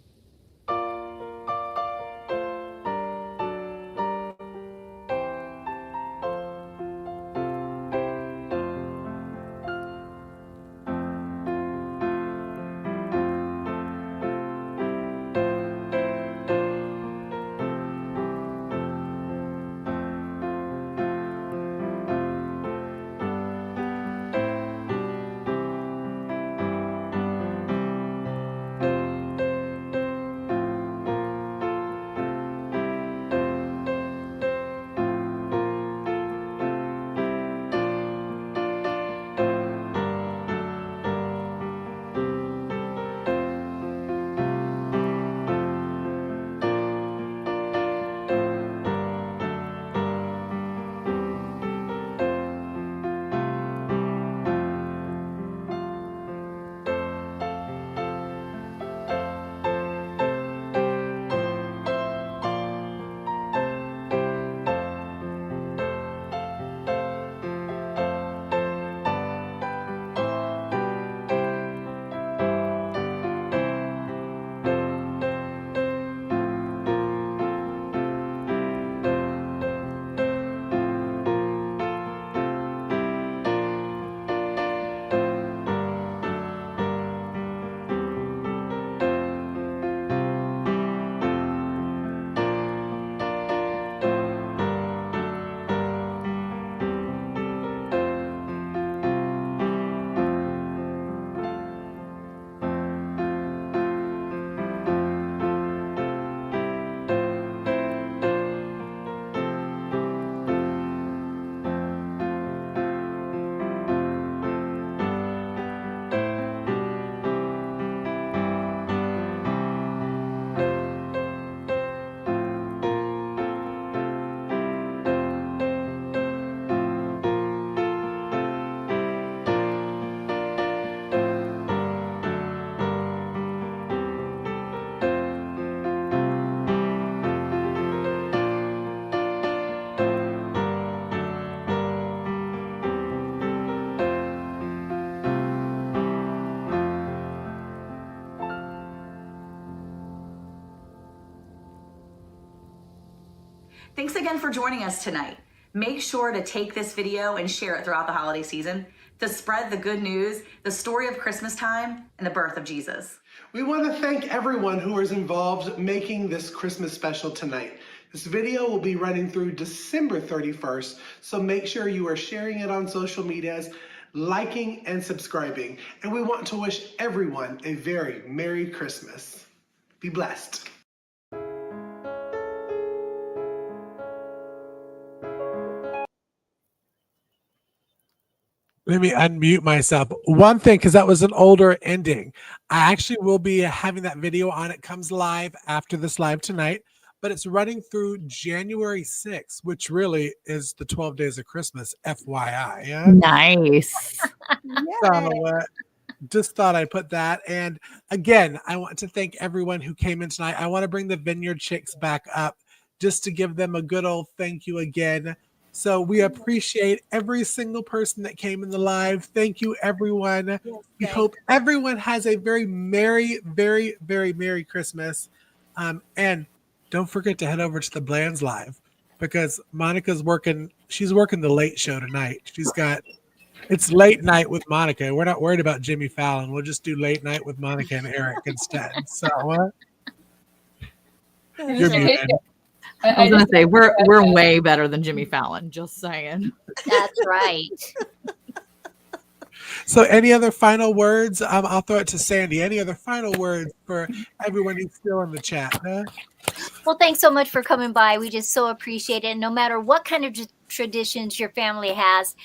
Thanks again for joining us tonight. Make sure to take this video and share it throughout the holiday season to spread the good news, the story of Christmas time, and the birth of Jesus. We want to thank everyone who was involved making this Christmas special tonight. This video will be running through December 31st, so make sure you are sharing it on social medias, liking and subscribing. And we want to wish everyone a very Merry Christmas. Be blessed. Let me unmute myself. One thing, because that was an older ending. I actually will be having that video on. It comes live after this live tonight, but it's running through January 6th, which really is the 12 days of Christmas, FYI. Yeah? Nice. So, just thought I'd put that. And again, I want to thank everyone who came in tonight. I want to bring the Vineyard Chicks back up just to give them a good old thank you again. So we appreciate every single person that came in the live. Thank you, everyone. We hope everyone has a very merry, very, very Merry Christmas. And don't forget to head over to the Bland's Live because Monica's working. She's working the late show tonight. It's late night with Monica. We're not worried about Jimmy Fallon. We'll just do late night with Monica and Eric instead. So you're muted. I was going to say, we're way better than Jimmy Fallon, just saying. That's right. So any other final words? I'll throw it to Sandy. Any other final words for everyone who's still in the chat? Huh? Well, thanks so much for coming by. We just so appreciate it. No matter what kind of traditions your family has,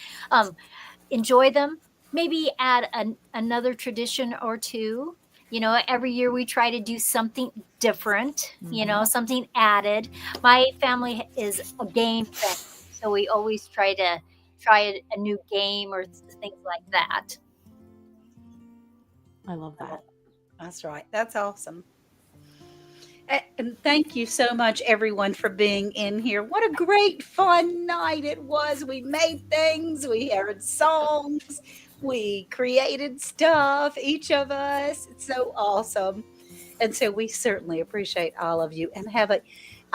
enjoy them. Maybe add another tradition or two. You know, every year we try to do something different, you know, something added. My family is a game family, so we always try to try a new game or things like that. I love that. That's right. That's awesome. And thank you so much, everyone, for being in here. What a great, fun night it was. We made things, we heard songs, we created stuff, each of us. It's so awesome. And so we certainly appreciate all of you. And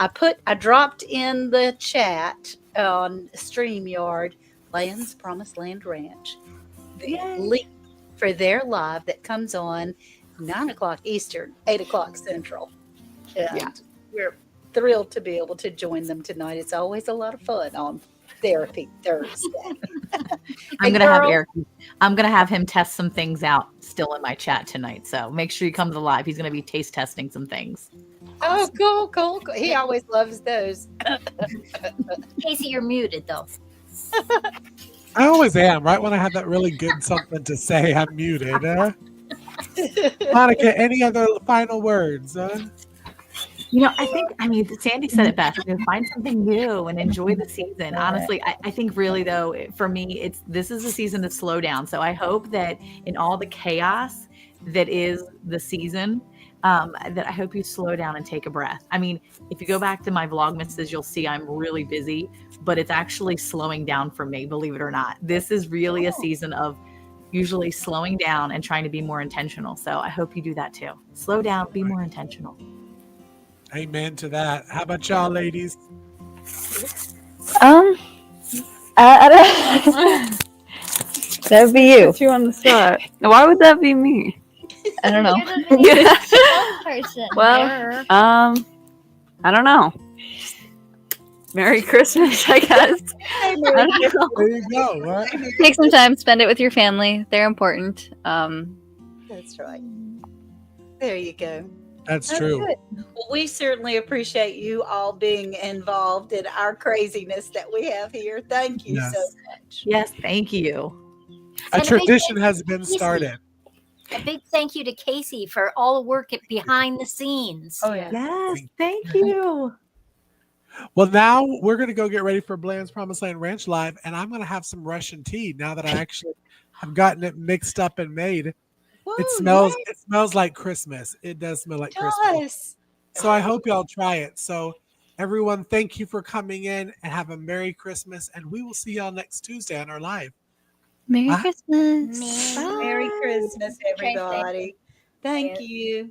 I dropped in the chat on StreamYard, Land's Promised Land Ranch, the link for their live that comes on 9 o'clock Eastern, 8 o'clock Central. And we're thrilled to be able to join them tonight. It's always a lot of fun on Therapy Thursday. I'm gonna have him test some things out still in my chat tonight. So make sure he comes alive. He's gonna be taste testing some things. Oh, cool. He always loves those. Casey, you're muted though. I always am. Right when I have that really good something to say, I'm muted. Monica, any other final words? I mean, Sandy said it best. Find something new and enjoy the season. Honestly, I think really though, for me, this is a season to slow down. So I hope that in all the chaos that is the season, that I hope you slow down and take a breath. I mean, if you go back to my Vlogmases, you'll see I'm really busy, but it's actually slowing down for me, believe it or not. This is really a season of usually slowing down and trying to be more intentional. So I hope you do that too. Slow down, be more intentional. Amen to that. How about y'all, ladies? I don't. That would be you. Put you on the spot. Why would that be me? I don't know. Person. Well, I don't know. Merry Christmas, I guess. There you go. Right? Take some time, spend it with your family. They're important. That's right. There you go. That's true. Good. Well, we certainly appreciate you all being involved in our craziness that we have here. Thank you so much. Yes, thank you. A tradition has been started. A big thank you to Casey for all the work behind the scenes. Oh, yeah. Yes, thank you. Well, now we're going to go get ready for Bland's Promised Land Ranch Live, and I'm going to have some Russian tea now that I actually have gotten it mixed up and made. It smells like Christmas. It does smell like Christmas. So I hope y'all try it. So everyone, thank you for coming in and have a Merry Christmas. And we will see y'all next Tuesday on our live. Merry Christmas. Merry Christmas, everybody. Thank you.